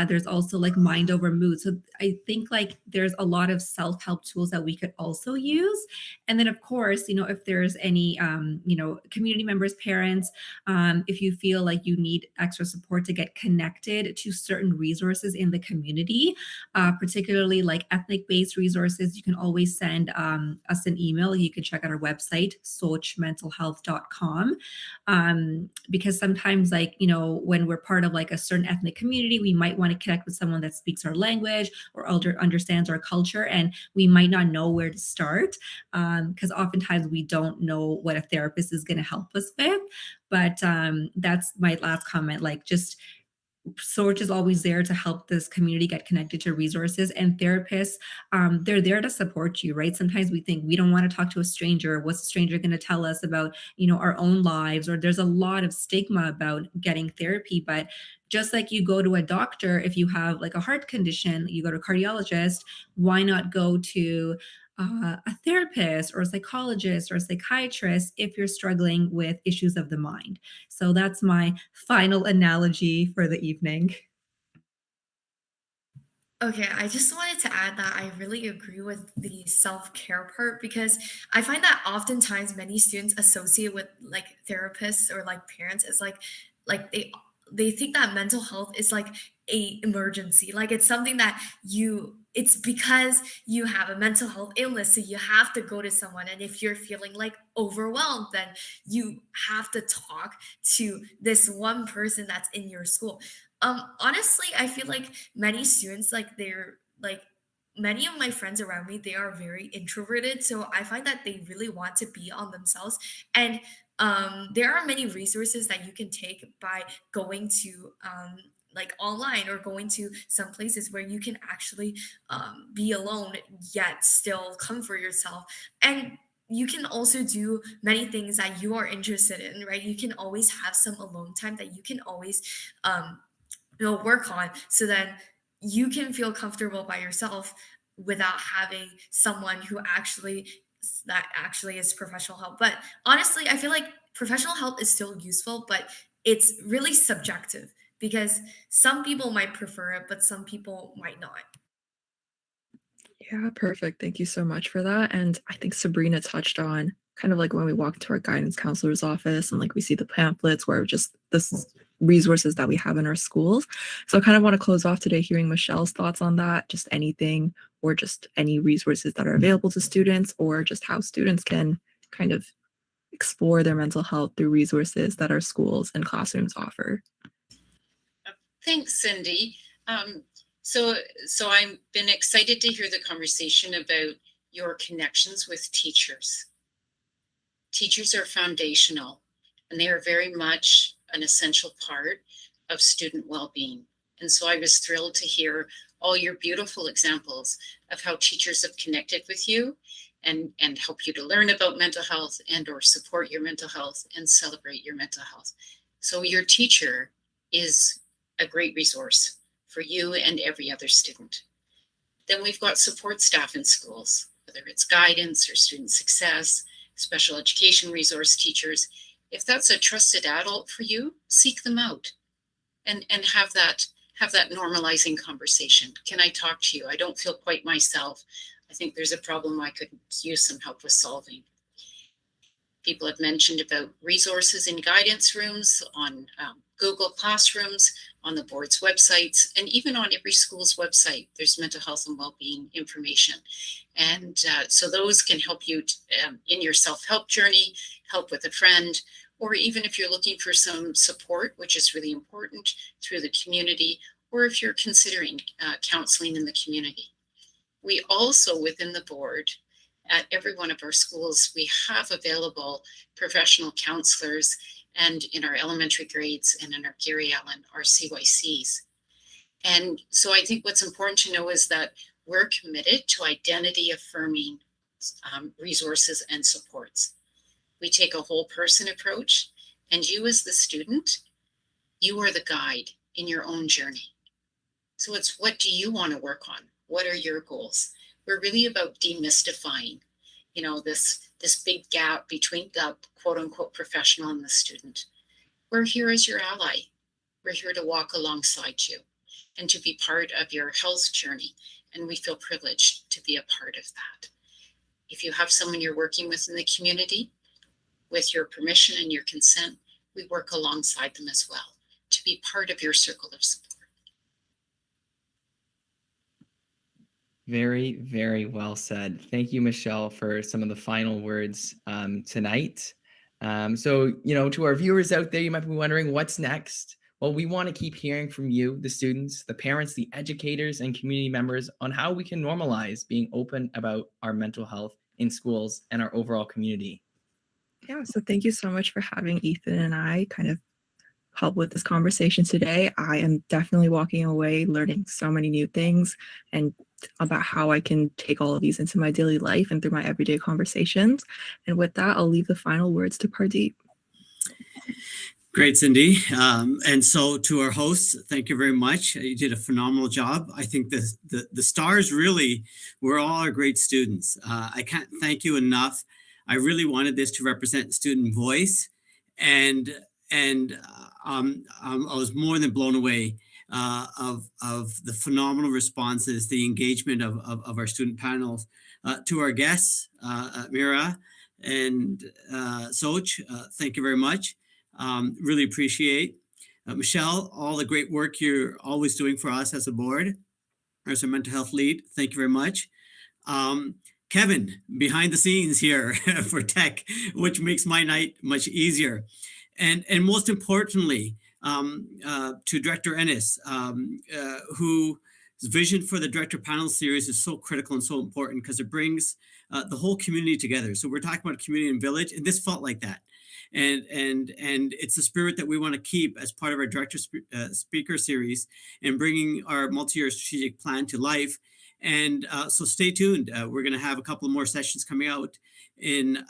There's also Mind Over Mood. So I think there's a lot of self-help tools that we could also use. And then of course, if there's any community members, parents, if you feel like you need extra support to get connected to certain resources in the community, particularly ethnic-based resources, you can always send us an email. You can check out our website, sochmentalhealth.com, because sometimes when we're part of a certain ethnic community, we might want to connect with someone that speaks our language or understands our culture, and we might not know where to start, because oftentimes we don't know what a therapist is going to help us with. But that's my last comment. Just SORCH is always there to help this community get connected to resources, and therapists, they're there to support you, right? Sometimes we think we don't want to talk to a stranger. What's a stranger going to tell us about, our own lives? Or there's a lot of stigma about getting therapy, but just like you go to a doctor, if you have a heart condition, you go to a cardiologist, why not go to a therapist or a psychologist or a psychiatrist if you're struggling with issues of the mind? So that's my final analogy for the evening. Okay, I just wanted to add that I really agree with the self-care part, because I find that oftentimes many students associate with therapists or parents as they think that mental health is a emergency. It's something that it's because you have a mental health illness, so you have to go to someone. And if you're feeling overwhelmed, then you have to talk to this one person that's in your school. Honestly, I feel like many students, many of my friends around me, they are very introverted. So I find that they really want to be on themselves. And there are many resources that you can take by going to like online or going to some places where you can actually be alone yet still comfort yourself. And you can also do many things that you are interested in, right? You can always have some alone time that you can always work on, so that you can feel comfortable by yourself without having someone who actually is professional help. But honestly, I feel like professional help is still useful, but it's really subjective because some people might prefer it, but some people might not. Yeah, perfect. Thank you so much for that. And I think Sabrina touched on kind of like when we walk into our guidance counselor's office and like we see the pamphlets where just this resources that we have in our schools. So I kind of want to close off today hearing Michelle's thoughts on that, just anything or just any resources that are available to students or just how students can kind of explore their mental health through resources that our schools and classrooms offer. Thanks, Cindy. So I've been excited to hear the conversation about your connections with teachers. Teachers are foundational, and they are very much an essential part of student well-being. And so I was thrilled to hear all your beautiful examples of how teachers have connected with you and help you to learn about mental health and or support your mental health and celebrate your mental health. So your teacher is a great resource for you and every other student. Then we've got support staff in schools, whether it's guidance or student success, special education resource teachers. If that's a trusted adult for you, seek them out and have that normalizing conversation. Can I talk to you? I don't feel quite myself. I think there's a problem I could use some help with solving. People have mentioned about resources in guidance rooms, on Google Classrooms, on the board's websites, and even on every school's website, there's mental health and well-being information. And so those can help you in your self-help journey, help with a friend, or even if you're looking for some support, which is really important, through the community, or if you're considering counseling in the community. We also, within the board, at every one of our schools, we have available professional counselors, and in our elementary grades and in our Gary Allen, our CYCs. And so I think what's important to know is that we're committed to identity affirming resources and supports. We take a whole person approach, and you as the student, you are the guide in your own journey. So it's, what do you want to work on? What are your goals? We're really about demystifying, this big gap between the quote unquote professional and the student. We're here as your ally. We're here to walk alongside you and to be part of your health journey. And we feel privileged to be a part of that. If you have someone you're working with in the community, with your permission and your consent, we work alongside them as well to be part of your circle of support. Very, very well said. Thank you, Michelle, for some of the final words tonight. So, to our viewers out there, you might be wondering what's next. Well, we want to keep hearing from you, the students, the parents, the educators, and community members on how we can normalize being open about our mental health in schools and our overall community. Yeah, so thank you so much for having Ethan and I kind of help with this conversation today. I am definitely walking away learning so many new things and about how I can take all of these into my daily life and through my everyday conversations. And with that, I'll leave the final words to Pardeep. Great, Cindy. And so to our hosts, thank you very much. You did a phenomenal job. I think the stars really were all our great students. I can't thank you enough. I really wanted this to represent student voice, and I was more than blown away of the phenomenal responses, the engagement of our student panels. To our guests, Mira and Soch, thank you very much. Really appreciate. Michelle, all the great work you're always doing for us as a board, as a mental health lead. Thank you very much. Kevin, behind the scenes here for tech, which makes my night much easier. And most importantly, to Director Ennis, whose vision for the Director Panel Series is so critical and so important because it brings the whole community together. So we're talking about community and village, and this felt like that. And it's the spirit that we want to keep as part of our Director Speaker Series and bringing our multi-year strategic plan to life. And so stay tuned. We're going to have a couple of more sessions coming out in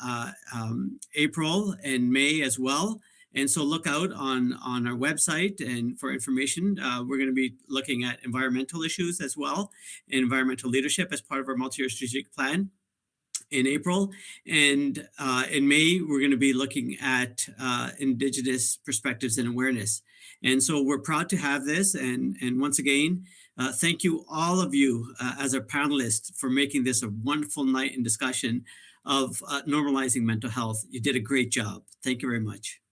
April and May as well. And so look out on our website and for information. We're going to be looking at environmental issues as well, and environmental leadership as part of our multi-year strategic plan in April. And in May, we're going to be looking at Indigenous perspectives and awareness. And so we're proud to have this. And once again, thank you, all of you, as our panelists, for making this a wonderful night in discussion of normalizing mental health. You did a great job. Thank you very much.